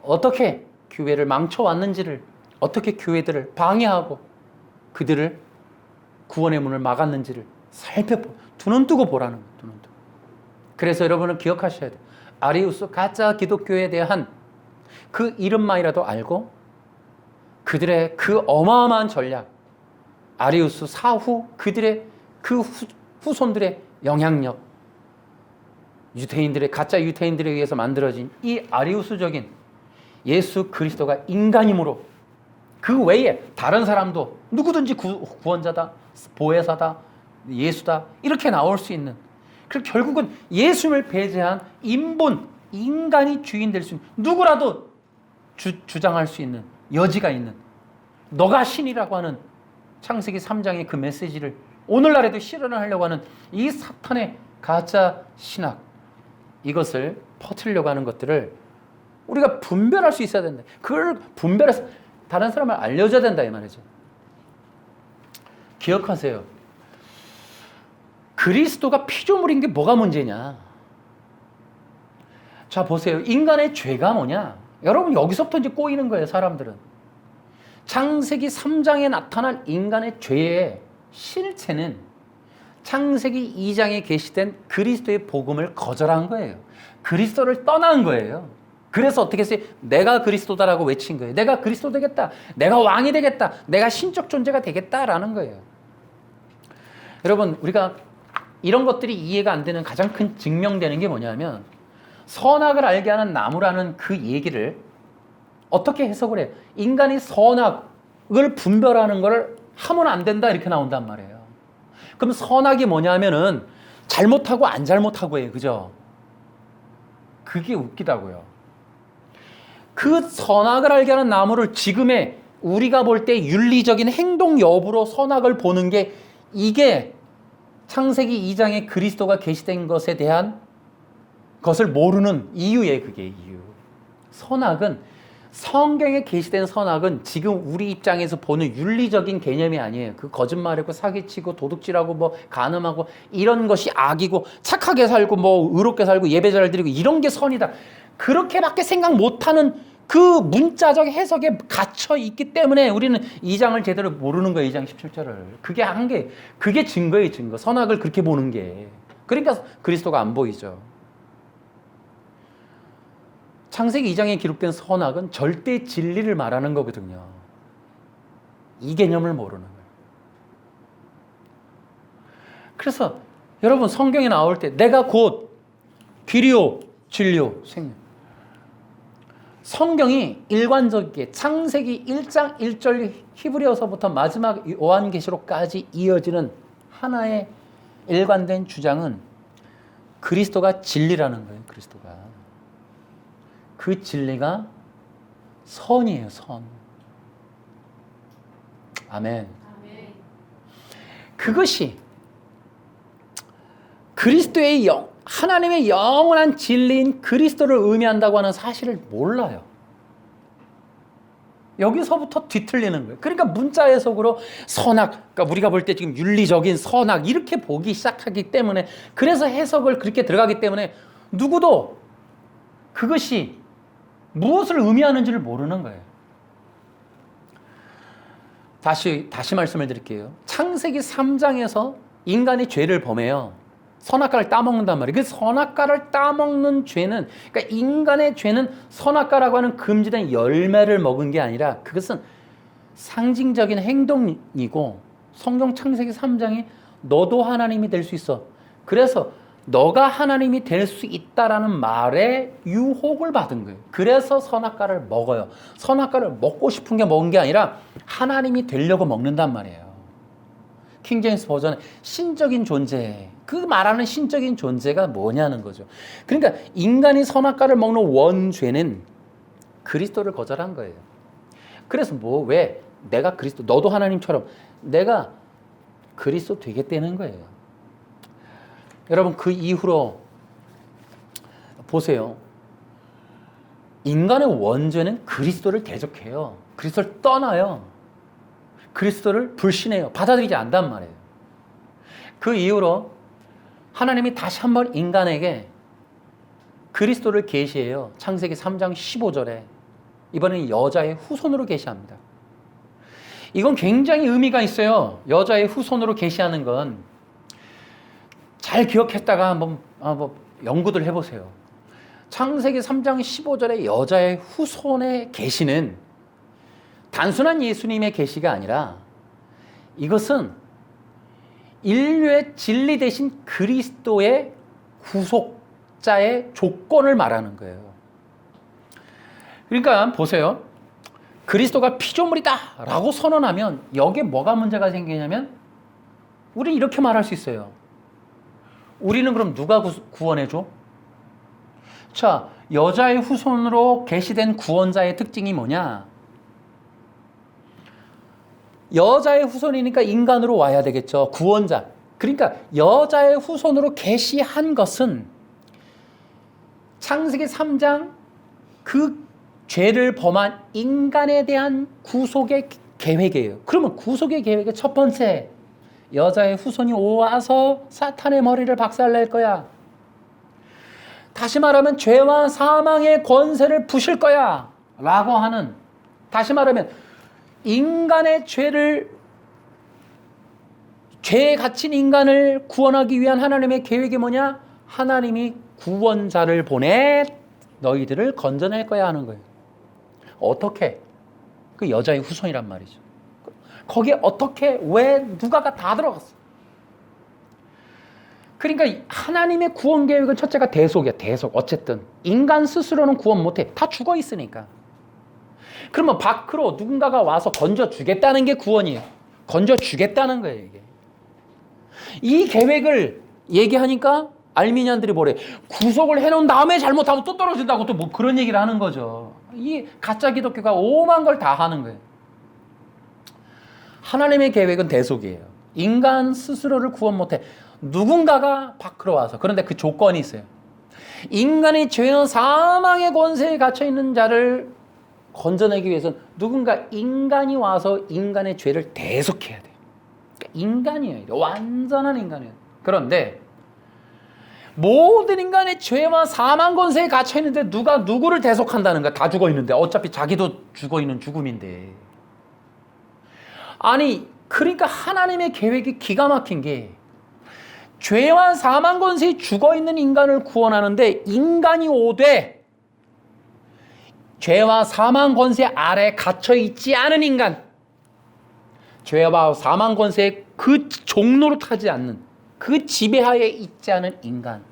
어떻게 교회를 망쳐왔는지를, 어떻게 교회들을 방해하고 그들을 구원의 문을 막았는지를 살펴보, 두 눈 뜨고 보라는 거예요. 두 눈 뜨고. 그래서 여러분은 기억하셔야 돼요. 아리우스 가짜 기독교에 대한 그 이름만이라도 알고 그들의 그 어마어마한 전략, 아리우스 사후 그들의 그 후손들의 영향력, 유대인들의 가짜 유대인들에 의해서 만들어진 이 아리우스적인 예수 그리스도가 인간이므로 그 외에 다른 사람도 누구든지 구원자다, 보혜사다, 예수다 이렇게 나올 수 있는, 그리고 결국은 예수님을 배제한 인본, 인간이 주인 될 수 있는, 누구라도 주장할 수 있는 여지가 있는, 너가 신이라고 하는 창세기 3장의 그 메시지를 오늘날에도 실현을 하려고 하는 이 사탄의 가짜 신학, 이것을 퍼뜨리려고 하는 것들을 우리가 분별할 수 있어야 된다. 그걸 분별해서 다른 사람을 알려줘야 된다 이 말이죠. 기억하세요. 그리스도가 피조물인 게 뭐가 문제냐? 자 보세요. 인간의 죄가 뭐냐? 여러분 여기서부터 이제 꼬이는 거예요. 사람들은. 창세기 3장에 나타난 인간의 죄의 실체는 창세기 2장에 게시된 그리스도의 복음을 거절한 거예요. 그리스도를 떠난 거예요. 그래서 어떻게 했어요? 내가 그리스도다라고 외친 거예요. 내가 그리스도 되겠다. 내가 왕이 되겠다. 내가 신적 존재가 되겠다라는 거예요. 여러분 우리가 이런 것들이 이해가 안 되는 가장 큰 증명되는 게 뭐냐면, 선악을 알게 하는 나무라는 그 얘기를 어떻게 해석을 해요? 인간이 선악을 분별하는 걸 하면 안 된다 이렇게 나온단 말이에요. 그럼 선악이 뭐냐면은 잘못하고 안 잘못하고예요. 그죠? 그게 웃기다고요. 그 선악을 알게 하는 나무를 지금의 우리가 볼 때 윤리적인 행동 여부로 선악을 보는 게, 이게 창세기 2장에 그리스도가 계시된 것에 대한 것을 모르는 이유예요. 그게 이유. 선악은, 성경에 게시된 선악은 지금 우리 입장에서 보는 윤리적인 개념이 아니에요. 그 거짓말하고 사기치고 도둑질하고 뭐 간음하고 이런 것이 악이고, 착하게 살고 뭐 의롭게 살고 예배 잘 드리고 이런 게 선이다, 그렇게밖에 생각 못하는 그 문자적 해석에 갇혀 있기 때문에 우리는 2장을 제대로 모르는 거예요. 2장 17절을. 그게 한계, 그게 증거예요. 증거. 선악을 그렇게 보는 게. 그러니까 그리스도가 안 보이죠. 창세기 2장에 기록된 선악은 절대 진리를 말하는 거거든요. 이 개념을 모르는 거예요. 그래서 여러분 성경에 나올 때 내가 곧 길이요 진리요 생명, 성경이 일관되게 창세기 1장 1절 히브리어서부터 마지막 요한계시록까지 이어지는 하나의 일관된 주장은 그리스도가 진리라는 거예요. 그리스도가. 그 진리가 선이에요. 선. 아멘. 그것이 그리스도의 하나님의 영원한 진리인 그리스도를 의미한다고 하는 사실을 몰라요. 여기서부터 뒤틀리는 거예요. 그러니까 문자 해석으로 선악, 그러니까 우리가 볼 때 지금 윤리적인 선악 이렇게 보기 시작하기 때문에, 그래서 해석을 그렇게 들어가기 때문에 누구도 그것이 무엇을 의미하는지를 모르는 거예요. 다시 말씀을 드릴게요. 창세기 3장에서 인간이 죄를 범해요. 선악과를 따먹는단 말이에요. 그 선악과를 따먹는 죄는, 그러니까 인간의 죄는 선악과라고 하는 금지된 열매를 먹은 게 아니라 그것은 상징적인 행동이고, 성경 창세기 3장이 너도 하나님이 될 수 있어, 그래서 너가 하나님이 될 수 있다라는 말에 유혹을 받은 거예요. 그래서 선악과를 먹어요. 선악과를 먹고 싶은 게 먹은 게 아니라 하나님이 되려고 먹는단 말이에요. 킹제임스 버전은 신적인 존재, 그 말하는 신적인 존재가 뭐냐는 거죠. 그러니까 인간이 선악과를 먹는 원죄는 그리스도를 거절한 거예요. 그래서 왜 내가 그리스도, 너도 하나님처럼 내가 그리스도 되겠다는 거예요. 여러분, 그 이후로 보세요. 인간의 원죄는 그리스도를 대적해요. 그리스도를 떠나요. 그리스도를 불신해요. 받아들이지 않단 말이에요. 그 이후로 하나님이 다시 한번 인간에게 그리스도를 계시해요. 창세기 3장 15절에 이번에는 여자의 후손으로 계시합니다. 이건 굉장히 의미가 있어요. 여자의 후손으로 계시하는 건 잘 기억했다가 한번 연구들 해보세요. 창세기 3장 15절에 여자의 후손의 계시는 단순한 예수님의 계시가 아니라 이것은 인류의 진리 대신 그리스도의 구속자의 조건을 말하는 거예요. 그러니까 보세요. 그리스도가 피조물이다 라고 선언하면 여기에 뭐가 문제가 생기냐면, 우리는 이렇게 말할 수 있어요. 우리는 그럼 누가 구원해줘? 자, 여자의 후손으로 계시된 구원자의 특징이 뭐냐? 여자의 후손이니까 인간으로 와야 되겠죠. 구원자. 그러니까 여자의 후손으로 계시한 것은 창세기 3장 그 죄를 범한 인간에 대한 구속의 계획이에요. 그러면 구속의 계획의 첫 번째, 여자의 후손이 와서 사탄의 머리를 박살낼 거야. 다시 말하면 죄와 사망의 권세를 부실 거야 라고 하는, 다시 말하면 인간의 죄에 갇힌 인간을 구원하기 위한 하나님의 계획이 뭐냐? 하나님이 구원자를 보내 너희들을 건져낼 거야 하는 거예요. 어떻게? 그 여자의 후손이란 말이죠. 거기에 어떻게, 왜, 누가가 다 들어갔어. 그러니까 하나님의 구원 계획은 첫째가 대속이야. 대속. 어쨌든 인간 스스로는 구원 못해. 다 죽어 있으니까. 그러면 밖으로 누군가가 와서 건져주겠다는 게 구원이에요. 건져주겠다는 거예요, 이게. 이 계획을 얘기하니까 알미니안들이 뭐래? 구속을 해놓은 다음에 잘못하면 또 떨어진다고 또 뭐 그런 얘기를 하는 거죠. 이 가짜 기독교가 오만 걸 다 하는 거예요. 하나님의 계획은 대속이에요. 인간 스스로를 구원 못해. 누군가가 밖으로 와서. 그런데 그 조건이 있어요. 인간의 죄와 사망의 권세에 갇혀있는 자를 건져내기 위해서는 누군가 인간이 와서 인간의 죄를 대속해야 돼요. 그러니까 인간이에요. 완전한 인간이에요. 그런데 모든 인간의 죄와 사망 권세에 갇혀있는데 누가 누구를 대속한다는 거야. 다 죽어있는데. 어차피 자기도 죽어있는 죽음인데. 아니, 그러니까 하나님의 계획이 기가 막힌 게, 죄와 사망 권세에 죽어있는 인간을 구원하는데 인간이 오되 죄와 사망 권세 아래 갇혀있지 않은 인간, 죄와 사망 권세에 그 종로로 타지 않는, 그 지배하에 있지 않은 인간,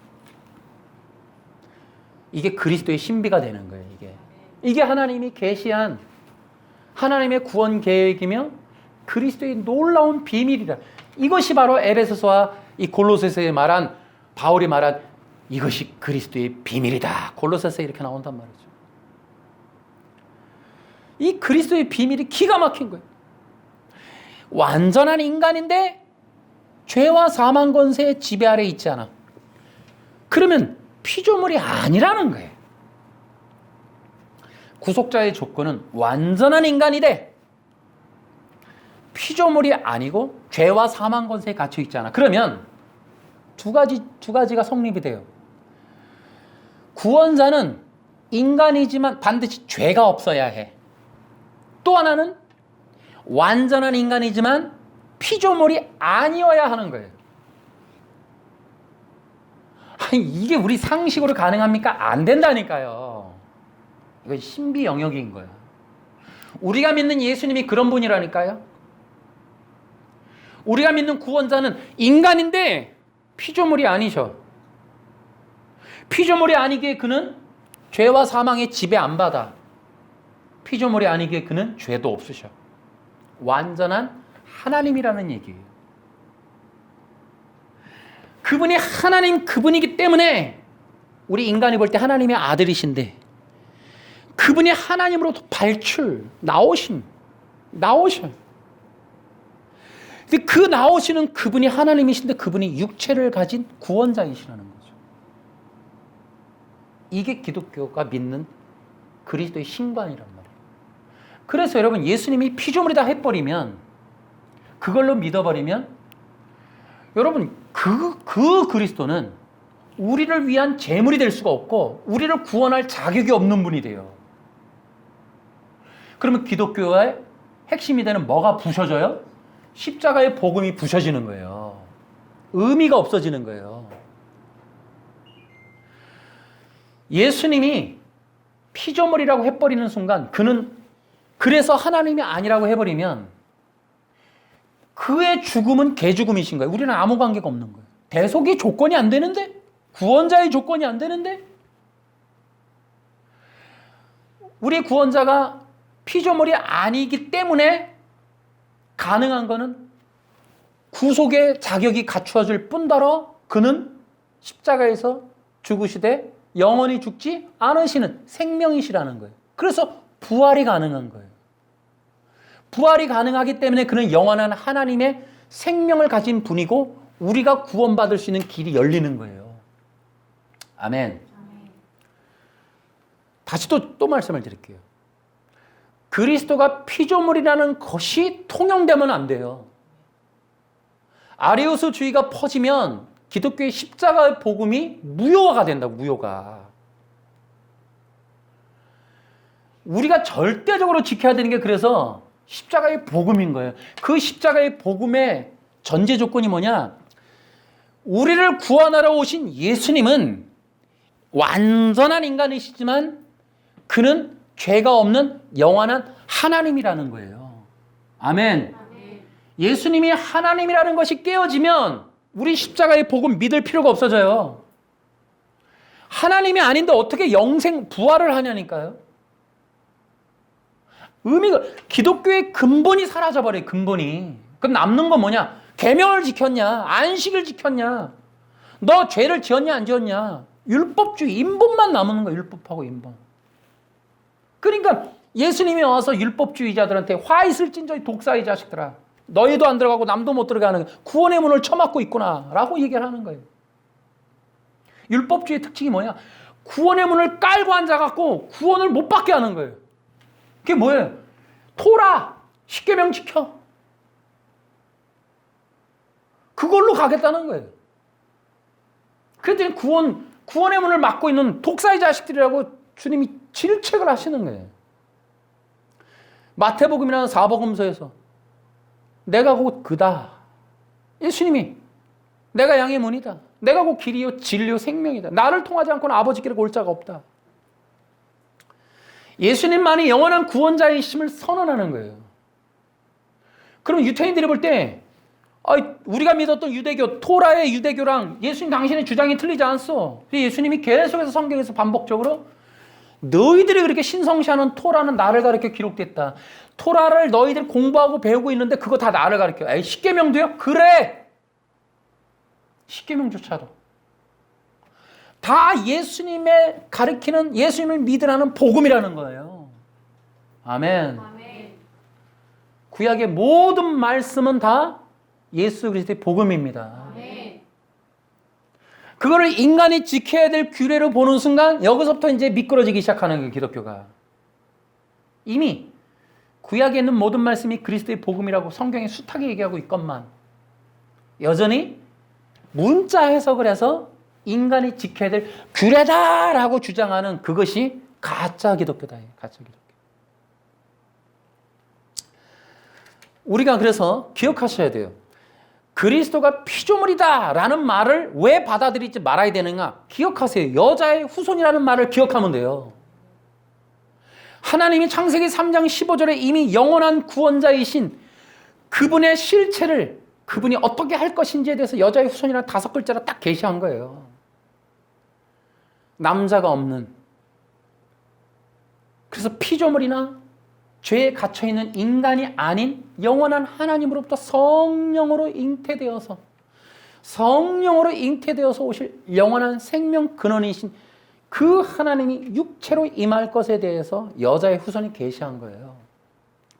이게 그리스도의 신비가 되는 거예요. 이게 하나님이 계시한 하나님의 구원 계획이며 그리스도의 놀라운 비밀이라. 이것이 바로 에베소서와 이 골로새서에 말한, 바울이 말한 이것이 그리스도의 비밀이다. 골로새서에 이렇게 나온단 말이죠. 이 그리스도의 비밀이 기가 막힌 거예요. 완전한 인간인데 죄와 사망 권세의 지배 아래 있지 않아. 그러면 피조물이 아니라는 거예요. 구속자의 조건은 완전한 인간이 돼. 피조물이 아니고 죄와 사망 권세에 갇혀 있잖아. 그러면 두 가지가 성립이 돼요. 구원자는 인간이지만 반드시 죄가 없어야 해. 또 하나는 완전한 인간이지만 피조물이 아니어야 하는 거예요. 아니, 이게 우리 상식으로 가능합니까? 안 된다니까요. 이건 신비 영역인 거예요. 우리가 믿는 예수님이 그런 분이라니까요. 우리가 믿는 구원자는 인간인데 피조물이 아니셔. 피조물이 아니기에 그는 죄와 사망의 지배 안 받아. 피조물이 아니기에 그는 죄도 없으셔. 완전한 하나님이라는 얘기예요. 그분이 하나님 그분이기 때문에 우리 인간이 볼 때 하나님의 아들이신데 그분이 하나님으로부터 나오셔. 근데 그 나오시는 그분이 하나님이신데 그분이 육체를 가진 구원자이시라는 거죠. 이게 기독교가 믿는 그리스도의 신관이란 말이에요. 그래서 여러분 예수님이 피조물이다 해버리면 그걸로 믿어버리면 여러분 그 그리스도는 우리를 위한 제물이 될 수가 없고 우리를 구원할 자격이 없는 분이 돼요. 그러면 기독교의 핵심이 되는 뭐가 부셔져요? 십자가의 복음이 부셔지는 거예요. 의미가 없어지는 거예요. 예수님이 피조물이라고 해버리는 순간 그는 그래서 하나님이 아니라고 해버리면 그의 죽음은 개죽음이신 거예요. 우리는 아무 관계가 없는 거예요. 대속이 조건이 안 되는데? 구원자의 조건이 안 되는데? 우리 구원자가 피조물이 아니기 때문에 가능한 거는 구속의 자격이 갖추어질 뿐더러 그는 십자가에서 죽으시되 영원히 죽지 않으시는 생명이시라는 거예요. 그래서 부활이 가능한 거예요. 부활이 가능하기 때문에 그는 영원한 하나님의 생명을 가진 분이고 우리가 구원받을 수 있는 길이 열리는 거예요. 아멘. 다시 또 말씀을 드릴게요. 그리스도가 피조물이라는 것이 통용되면 안 돼요. 아리우스주의가 퍼지면 기독교의 십자가의 복음이 무효화가 된다고, 무효가. 우리가 절대적으로 지켜야 되는 게 그래서 십자가의 복음인 거예요. 그 십자가의 복음의 전제 조건이 뭐냐? 우리를 구원하러 오신 예수님은 완전한 인간이시지만 그는 죄가 없는 영원한 하나님이라는 거예요. 아멘. 예수님이 하나님이라는 것이 깨어지면 우리 십자가의 복음 믿을 필요가 없어져요. 하나님이 아닌데 어떻게 영생 부활을 하냐니까요. 의미가 기독교의 근본이 사라져버려요. 근본이. 그럼 남는 건 뭐냐? 계명을 지켰냐? 안식을 지켰냐? 너 죄를 지었냐 안 지었냐? 율법주의 인본만 남는 거야. 율법하고 인본. 그러니까 예수님이 와서 율법주의자들한테 화 있을진저 이 독사의 자식들아, 너희도 안 들어가고 남도 못 들어가는 구원의 문을 쳐막고 있구나 라고 얘기를 하는 거예요. 율법주의의 특징이 뭐냐? 구원의 문을 깔고 앉아갖고 구원을 못 받게 하는 거예요. 그게 뭐예요? 토라, 십계명 지켜. 그걸로 가겠다는 거예요. 그랬더니 구원의 문을 막고 있는 독사의 자식들이라고 주님이 질책을 하시는 거예요. 마태복음이라는 사복음서에서 내가 곧 그다. 예수님이 내가 양의 문이다. 내가 곧 길이요 진리요 생명이다. 나를 통하지 않고는 아버지께로 올 자가 없다. 예수님만이 영원한 구원자이심을 선언하는 거예요. 그럼 유태인들이 볼 때 우리가 믿었던 유대교, 토라의 유대교랑 예수님 당신의 주장이 틀리지 않소. 예수님이 계속해서 성경에서 반복적으로 너희들이 그렇게 신성시하는 토라는 나를 가르쳐 기록됐다. 토라를 너희들이 공부하고 배우고 있는데 그거 다 나를 가르쳐. 에이, 십계명도요? 그래. 십계명조차도. 다 예수님의 가르치는, 예수님을 믿으라는 복음이라는 거예요. 아멘. 구약의 모든 말씀은 다 예수 그리스도의 복음입니다. 그거를 인간이 지켜야 될 규례로 보는 순간 여기서부터 이제 미끄러지기 시작하는 거예요, 기독교가. 이미 구약에 있는 모든 말씀이 그리스도의 복음이라고 성경에 숱하게 얘기하고 있건만 여전히 문자 해석을 해서 인간이 지켜야 될 규례다라고 주장하는 그것이 가짜 기독교다. 가짜 기독교. 우리가 그래서 기억하셔야 돼요. 그리스도가 피조물이다라는 말을 왜 받아들이지 말아야 되는가? 기억하세요. 여자의 후손이라는 말을 기억하면 돼요. 하나님이 창세기 3장 15절에 이미 영원한 구원자이신 그분의 실체를 그분이 어떻게 할 것인지에 대해서 여자의 후손이라는 5글자로 딱 계시한 거예요. 남자가 없는. 그래서 피조물이나 죄에 갇혀있는 인간이 아닌 영원한 하나님으로부터 성령으로 잉태되어서 오실 영원한 생명 근원이신 그 하나님이 육체로 임할 것에 대해서 여자의 후손이 계시한 거예요.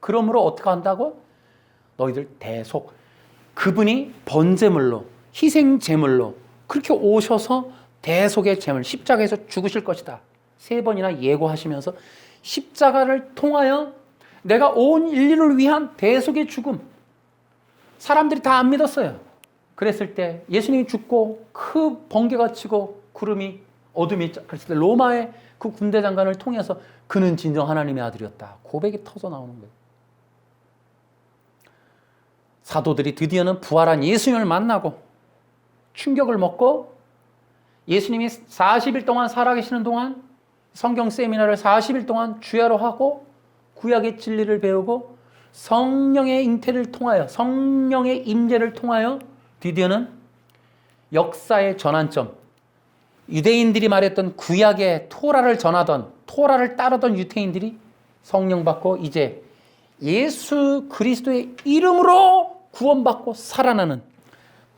그러므로 어떻게 한다고? 너희들 대속. 그분이 번제물로, 희생제물로 그렇게 오셔서 대속의 제물, 십자가에서 죽으실 것이다. 3번이나 예고하시면서 십자가를 통하여 내가 온 인류를 위한 대속의 죽음. 사람들이 다 안 믿었어요. 그랬을 때 예수님이 죽고 큰 번개가 치고 구름이 어둠이 그랬을 때 로마의 그 군대 장관을 통해서 그는 진정 하나님의 아들이었다. 고백이 터져 나오는 거예요. 사도들이 드디어는 부활한 예수님을 만나고 충격을 먹고 예수님이 40일 동안 살아계시는 동안 성경 세미나를 40일 동안 주야로 하고 구약의 진리를 배우고 성령의 잉태를 통하여 성령의 임재를 통하여 드디어는 역사의 전환점, 유대인들이 말했던 구약의 토라를 전하던 토라를 따르던 유대인들이 성령 받고 이제 예수 그리스도의 이름으로 구원받고 살아나는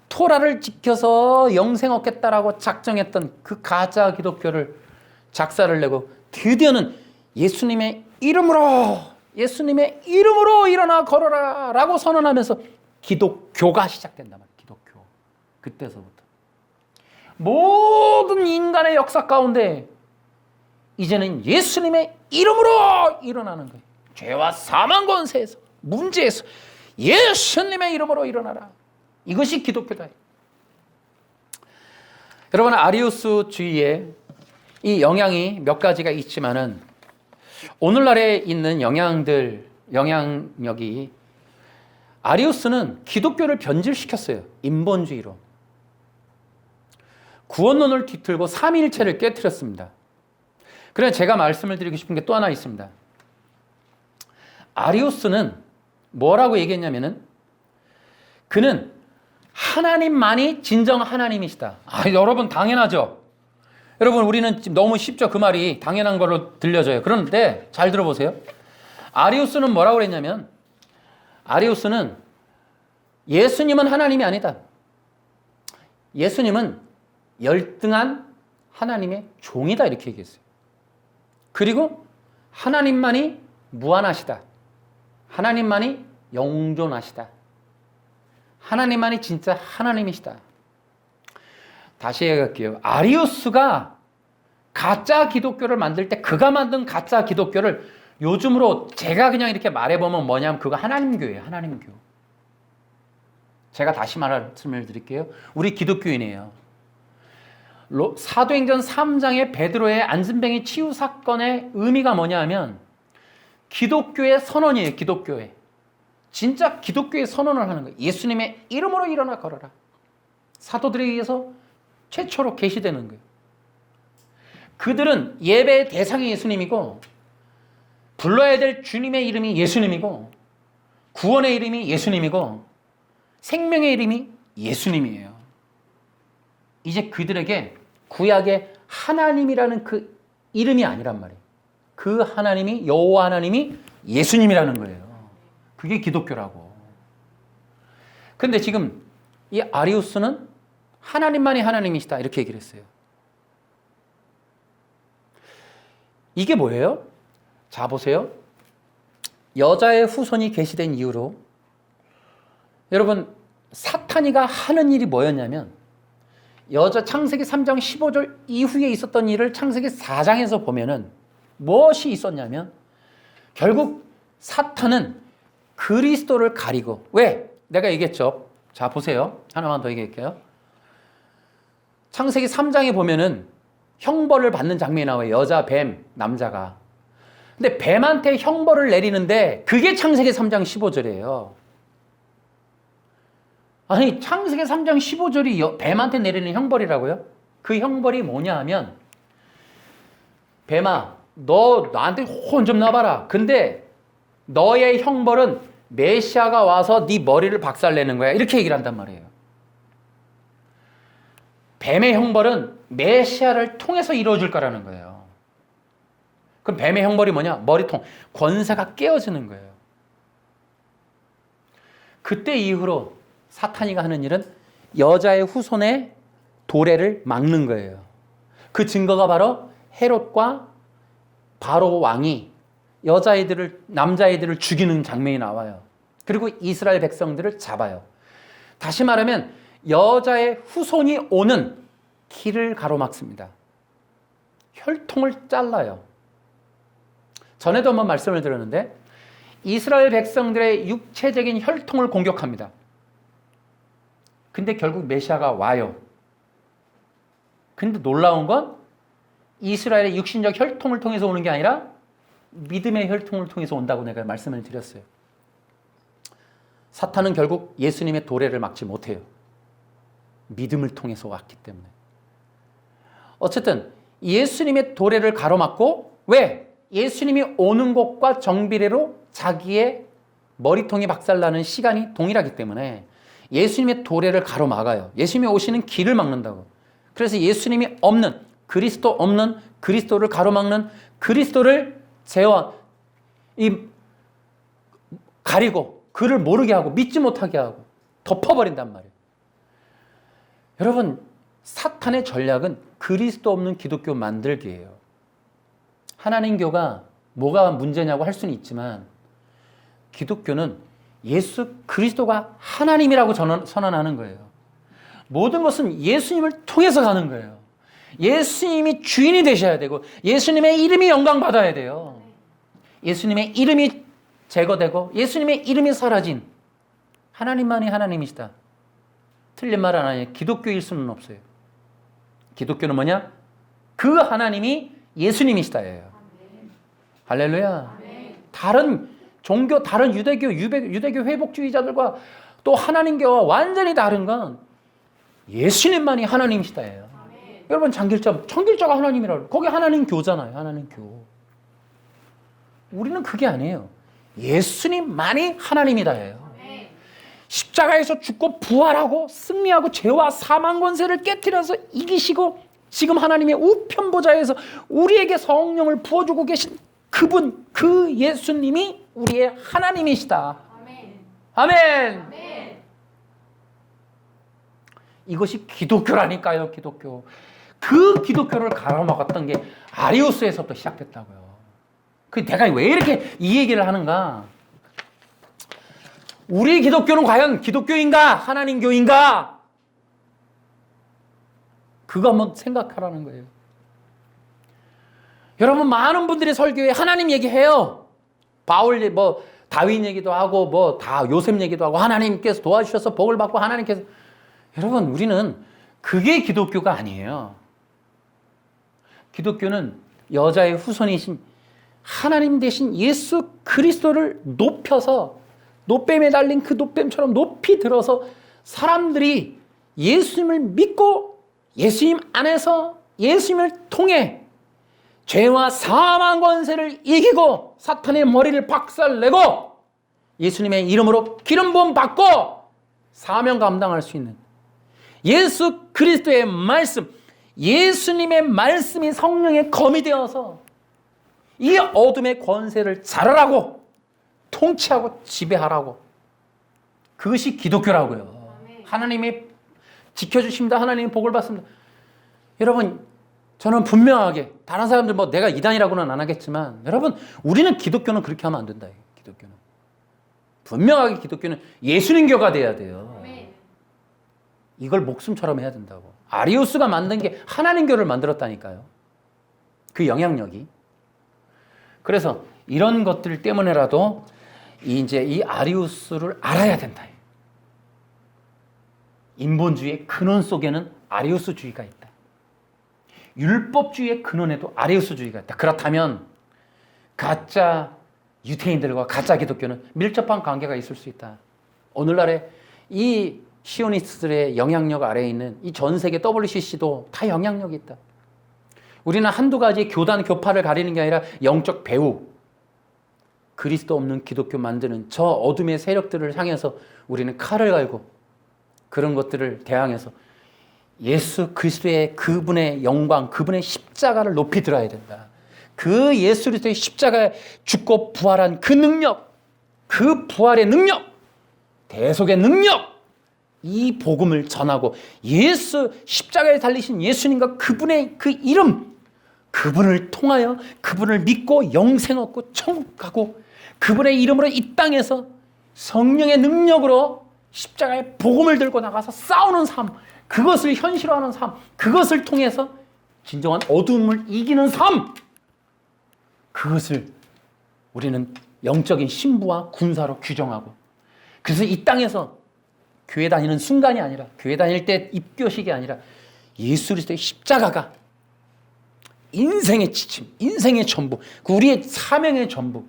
토라를 지켜서 영생 얻겠다라고 작정했던 그 가짜 기독교를 작사를 내고 드디어는 예수님의 이름으로 일어나 걸어라 라고 선언하면서 기독교가 시작된단 말이에요. 기독교. 그때서부터 모든 인간의 역사 가운데 이제는 예수님의 이름으로 일어나는 거예요. 죄와 사망 권세에서 문제에서 예수님의 이름으로 일어나라. 이것이 기독교다. 여러분, 아리우스주의에 이 영향이 몇 가지가 있지만은 오늘날에 있는 영향력이 아리우스는 기독교를 변질시켰어요. 인본주의로. 구원론을 뒤틀고 삼위일체를 깨트렸습니다. 그래서 제가 말씀을 드리고 싶은 게 또 하나 있습니다. 아리우스는 뭐라고 얘기했냐면은 그는 하나님만이 진정 하나님이시다. 여러분 당연하죠. 여러분 우리는 지금 너무 쉽죠. 그 말이 당연한 걸로 들려져요. 그런데 잘 들어보세요. 아리우스는 뭐라고 그랬냐면 아리우스는 예수님은 하나님이 아니다. 예수님은 열등한 하나님의 종이다 이렇게 얘기했어요. 그리고 하나님만이 무한하시다. 하나님만이 영존하시다. 하나님만이 진짜 하나님이시다. 다시 얘기할게요. 아리우스가 가짜 기독교를 만들 때 그가 만든 가짜 기독교를 요즘으로 제가 그냥 이렇게 말해보면 뭐냐면 그거 하나님교예요. 하나님교. 제가 다시 말씀을 드릴게요. 우리 기독교인이에요. 사도행전 3장의 베드로의 안진뱅이 치유 사건의 의미가 뭐냐 하면 기독교의 선언이에요. 기독교의. 진짜 기독교의 선언을 하는 거예요. 예수님의 이름으로 일어나 걸어라. 사도들에 의해서 최초로 계시되는 거예요. 그들은 예배의 대상이 예수님이고 불러야 될 주님의 이름이 예수님이고 구원의 이름이 예수님이고 생명의 이름이 예수님이에요. 이제 그들에게 구약의 하나님이라는 그 이름이 아니란 말이에요. 그 하나님이 여호와 하나님이 예수님이라는 거예요. 그게 기독교라고. 그런데 지금 이 아리우스는 하나님만이 하나님이시다 이렇게 얘기를 했어요. 이게 뭐예요? 자 보세요. 여자의 후손이 계시된 이후로 여러분 사탄이가 하는 일이 뭐였냐면 창세기 3장 15절 이후에 있었던 일을 창세기 4장에서 보면은 무엇이 있었냐면 결국 사탄은 그리스도를 가리고 왜? 내가 얘기했죠. 자 보세요. 하나만 더 얘기할게요. 창세기 3장에 보면은 형벌을 받는 장면이 나와요. 여자, 뱀, 남자가. 근데 뱀한테 형벌을 내리는데 그게 창세기 3장 15절이에요. 아니 창세기 3장 15절이 뱀한테 내리는 형벌이라고요? 그 형벌이 뭐냐 하면 뱀아 너 나한테 혼 좀 놔봐라. 근데 너의 형벌은 메시아가 와서 네 머리를 박살내는 거야. 이렇게 얘기를 한단 말이에요. 뱀의 형벌은 메시아를 통해서 이루어질 거라는 거예요. 그럼 뱀의 형벌이 뭐냐? 머리통, 권세가 깨어지는 거예요. 그때 이후로 사탄이가 하는 일은 여자의 후손의 도래를 막는 거예요. 그 증거가 바로 헤롯과 바로 왕이 남자아이들을 죽이는 장면이 나와요. 그리고 이스라엘 백성들을 잡아요. 다시 말하면 여자의 후손이 오는 길을 가로막습니다. 혈통을 잘라요. 전에도 한번 말씀을 드렸는데 이스라엘 백성들의 육체적인 혈통을 공격합니다. 근데 결국 메시아가 와요. 근데 놀라운 건 이스라엘의 육신적 혈통을 통해서 오는 게 아니라 믿음의 혈통을 통해서 온다고 내가 말씀을 드렸어요. 사탄은 결국 예수님의 도래를 막지 못해요. 믿음을 통해서 왔기 때문에. 어쨌든 예수님의 도래를 가로막고 왜? 예수님이 오는 곳과 정비례로 자기의 머리통이 박살나는 시간이 동일하기 때문에 예수님의 도래를 가로막아요. 예수님이 오시는 길을 막는다고. 그래서 예수님이 없는 그리스도 없는 그리스도를 가로막는 그리스도를 가리고 그를 모르게 하고 믿지 못하게 하고 덮어버린단 말이에요. 여러분 사탄의 전략은 그리스도 없는 기독교 만들기예요. 하나님교가 뭐가 문제냐고 할 수는 있지만 기독교는 예수 그리스도가 하나님이라고 선언하는 거예요. 모든 것은 예수님을 통해서 가는 거예요. 예수님이 주인이 되셔야 되고 예수님의 이름이 영광받아야 돼요. 예수님의 이름이 제거되고 예수님의 이름이 사라진 하나님만이 하나님이시다. 틀린 말 안 하니 기독교일 수는 없어요. 기독교는 뭐냐? 그 하나님이 예수님이시다예요. 할렐루야. 다른 종교, 다른 유대교 회복주의자들과 또 하나님교와 완전히 다른 건 예수님만이 하나님이시다예요. 여러분 청길자가 하나님이라고 거기 하나님 교잖아요. 하나님 교. 우리는 그게 아니에요. 예수님만이 하나님이다예요. 십자가에서 죽고 부활하고 승리하고 죄와 사망 권세를 깨트려서 이기시고 지금 하나님의 우편 보좌에서 우리에게 성령을 부어주고 계신 그분, 그 예수님이 우리의 하나님이시다. 아멘. 아멘. 아멘. 이것이 기독교라니까요. 기독교. 그 기독교를 가로막았던 게 아리우스에서부터 시작됐다고요. 내가 왜 이렇게 이 얘기를 하는가? 우리 기독교는 과연 기독교인가? 하나님교인가? 그거 한번 생각하라는 거예요. 여러분 많은 분들이 설교에 하나님 얘기해요. 바울 다윗 얘기도 하고 다 요셉 얘기도 하고 하나님께서 도와주셔서 복을 받고 하나님께서 여러분 우리는 그게 기독교가 아니에요. 기독교는 여자의 후손이신 하나님 대신 예수 그리스도를 높여서 노뱀에 달린 그 노뱀처럼 높이 들어서 사람들이 예수님을 믿고 예수님 안에서 예수님을 통해 죄와 사망 권세를 이기고 사탄의 머리를 박살내고 예수님의 이름으로 기름 부음 받고 사명 감당할 수 있는 예수 그리스도의 말씀, 예수님의 말씀이 성령의 검이 되어서 이 어둠의 권세를 자르라고 통치하고 지배하라고. 그것이 기독교라고요. 하나님이 지켜주십니다. 하나님이 복을 받습니다. 여러분 저는 분명하게 다른 사람들 내가 이단이라고는 안 하겠지만 여러분 우리는 기독교는 그렇게 하면 안 된다. 기독교는. 분명하게 기독교는 예수님교가 돼야 돼요. 이걸 목숨처럼 해야 된다고. 아리우스가 만든 게 하나님교를 만들었다니까요. 그 영향력이. 그래서 이런 것들 때문에라도 이제 이 아리우스를 알아야 된다. 인본주의의 근원 속에는 아리우스주의가 있다. 율법주의의 근원에도 아리우스주의가 있다. 그렇다면 가짜 유태인들과 가짜 기독교는 밀접한 관계가 있을 수 있다. 오늘날의 이 시오니스트들의 영향력 아래에 있는 이 전 세계 WCC도 다 영향력이 있다. 우리는 한두 가지 교단 교파를 가리는 게 아니라 영적 배후, 그리스도 없는 기독교 만드는 저 어둠의 세력들을 향해서 우리는 칼을 갈고 그런 것들을 대항해서 예수 그리스도의 그분의 영광, 그분의 십자가를 높이 들어야 된다. 그 예수 그리스도의 십자가에 죽고 부활한 그 능력, 그 부활의 능력, 대속의 능력, 이 복음을 전하고 예수 십자가에 달리신 예수님과 그분의 그 이름, 그분을 통하여 그분을 믿고 영생 얻고 천국 가고 그분의 이름으로 이 땅에서 성령의 능력으로 십자가의 복음을 들고 나가서 싸우는 삶, 그것을 현실화하는 삶, 그것을 통해서 진정한 어두움을 이기는 삶, 그것을 우리는 영적인 신부와 군사로 규정하고, 그래서 이 땅에서 교회 다니는 순간이 아니라, 교회 다닐 때 입교식이 아니라 예수 그리스도의 십자가가 인생의 지침, 인생의 전부, 우리의 사명의 전부,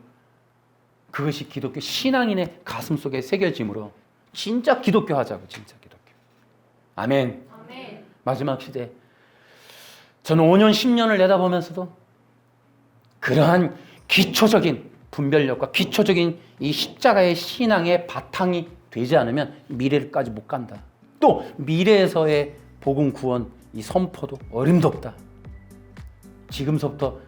그것이 기독교 신앙인의 가슴 속에 새겨짐으로 진짜 기독교 하자고. 진짜 기독교. 아멘. 아멘. 마지막 시대, 저는 5년 10년을 내다보면서도 그러한 기초적인 분별력과 기초적인 이 십자가의 신앙의 바탕이 되지 않으면 미래까지 못 간다. 또 미래에서의 복음 구원 이 선포도 어림도없다. 지금서부터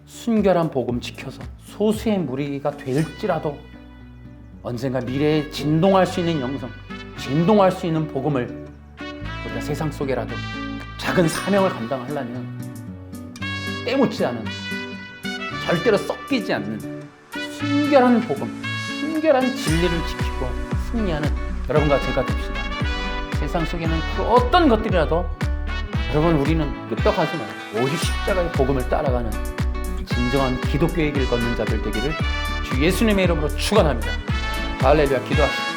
순결한 복음 지켜서 소수의 무리가 될지라도 언젠가 미래에 진동할 수 있는 영성, 진동할 수 있는 복음을 우리가 세상 속에라도 작은 사명을 감당하려면 때묻지 않은, 절대로 섞이지 않는 순결한 복음, 순결한 진리를 지키고 승리하는 여러분과 제가 됩시다. 세상 속에는 그 어떤 것들이라도 여러분, 우리는 끄떡하지 말고 오직 십자가의 복음을 따라가는 진정한 기독교의 길 걷는 자들 되기를 주 예수님의 이름으로 축원합니다. 할렐루야. 기도합시다.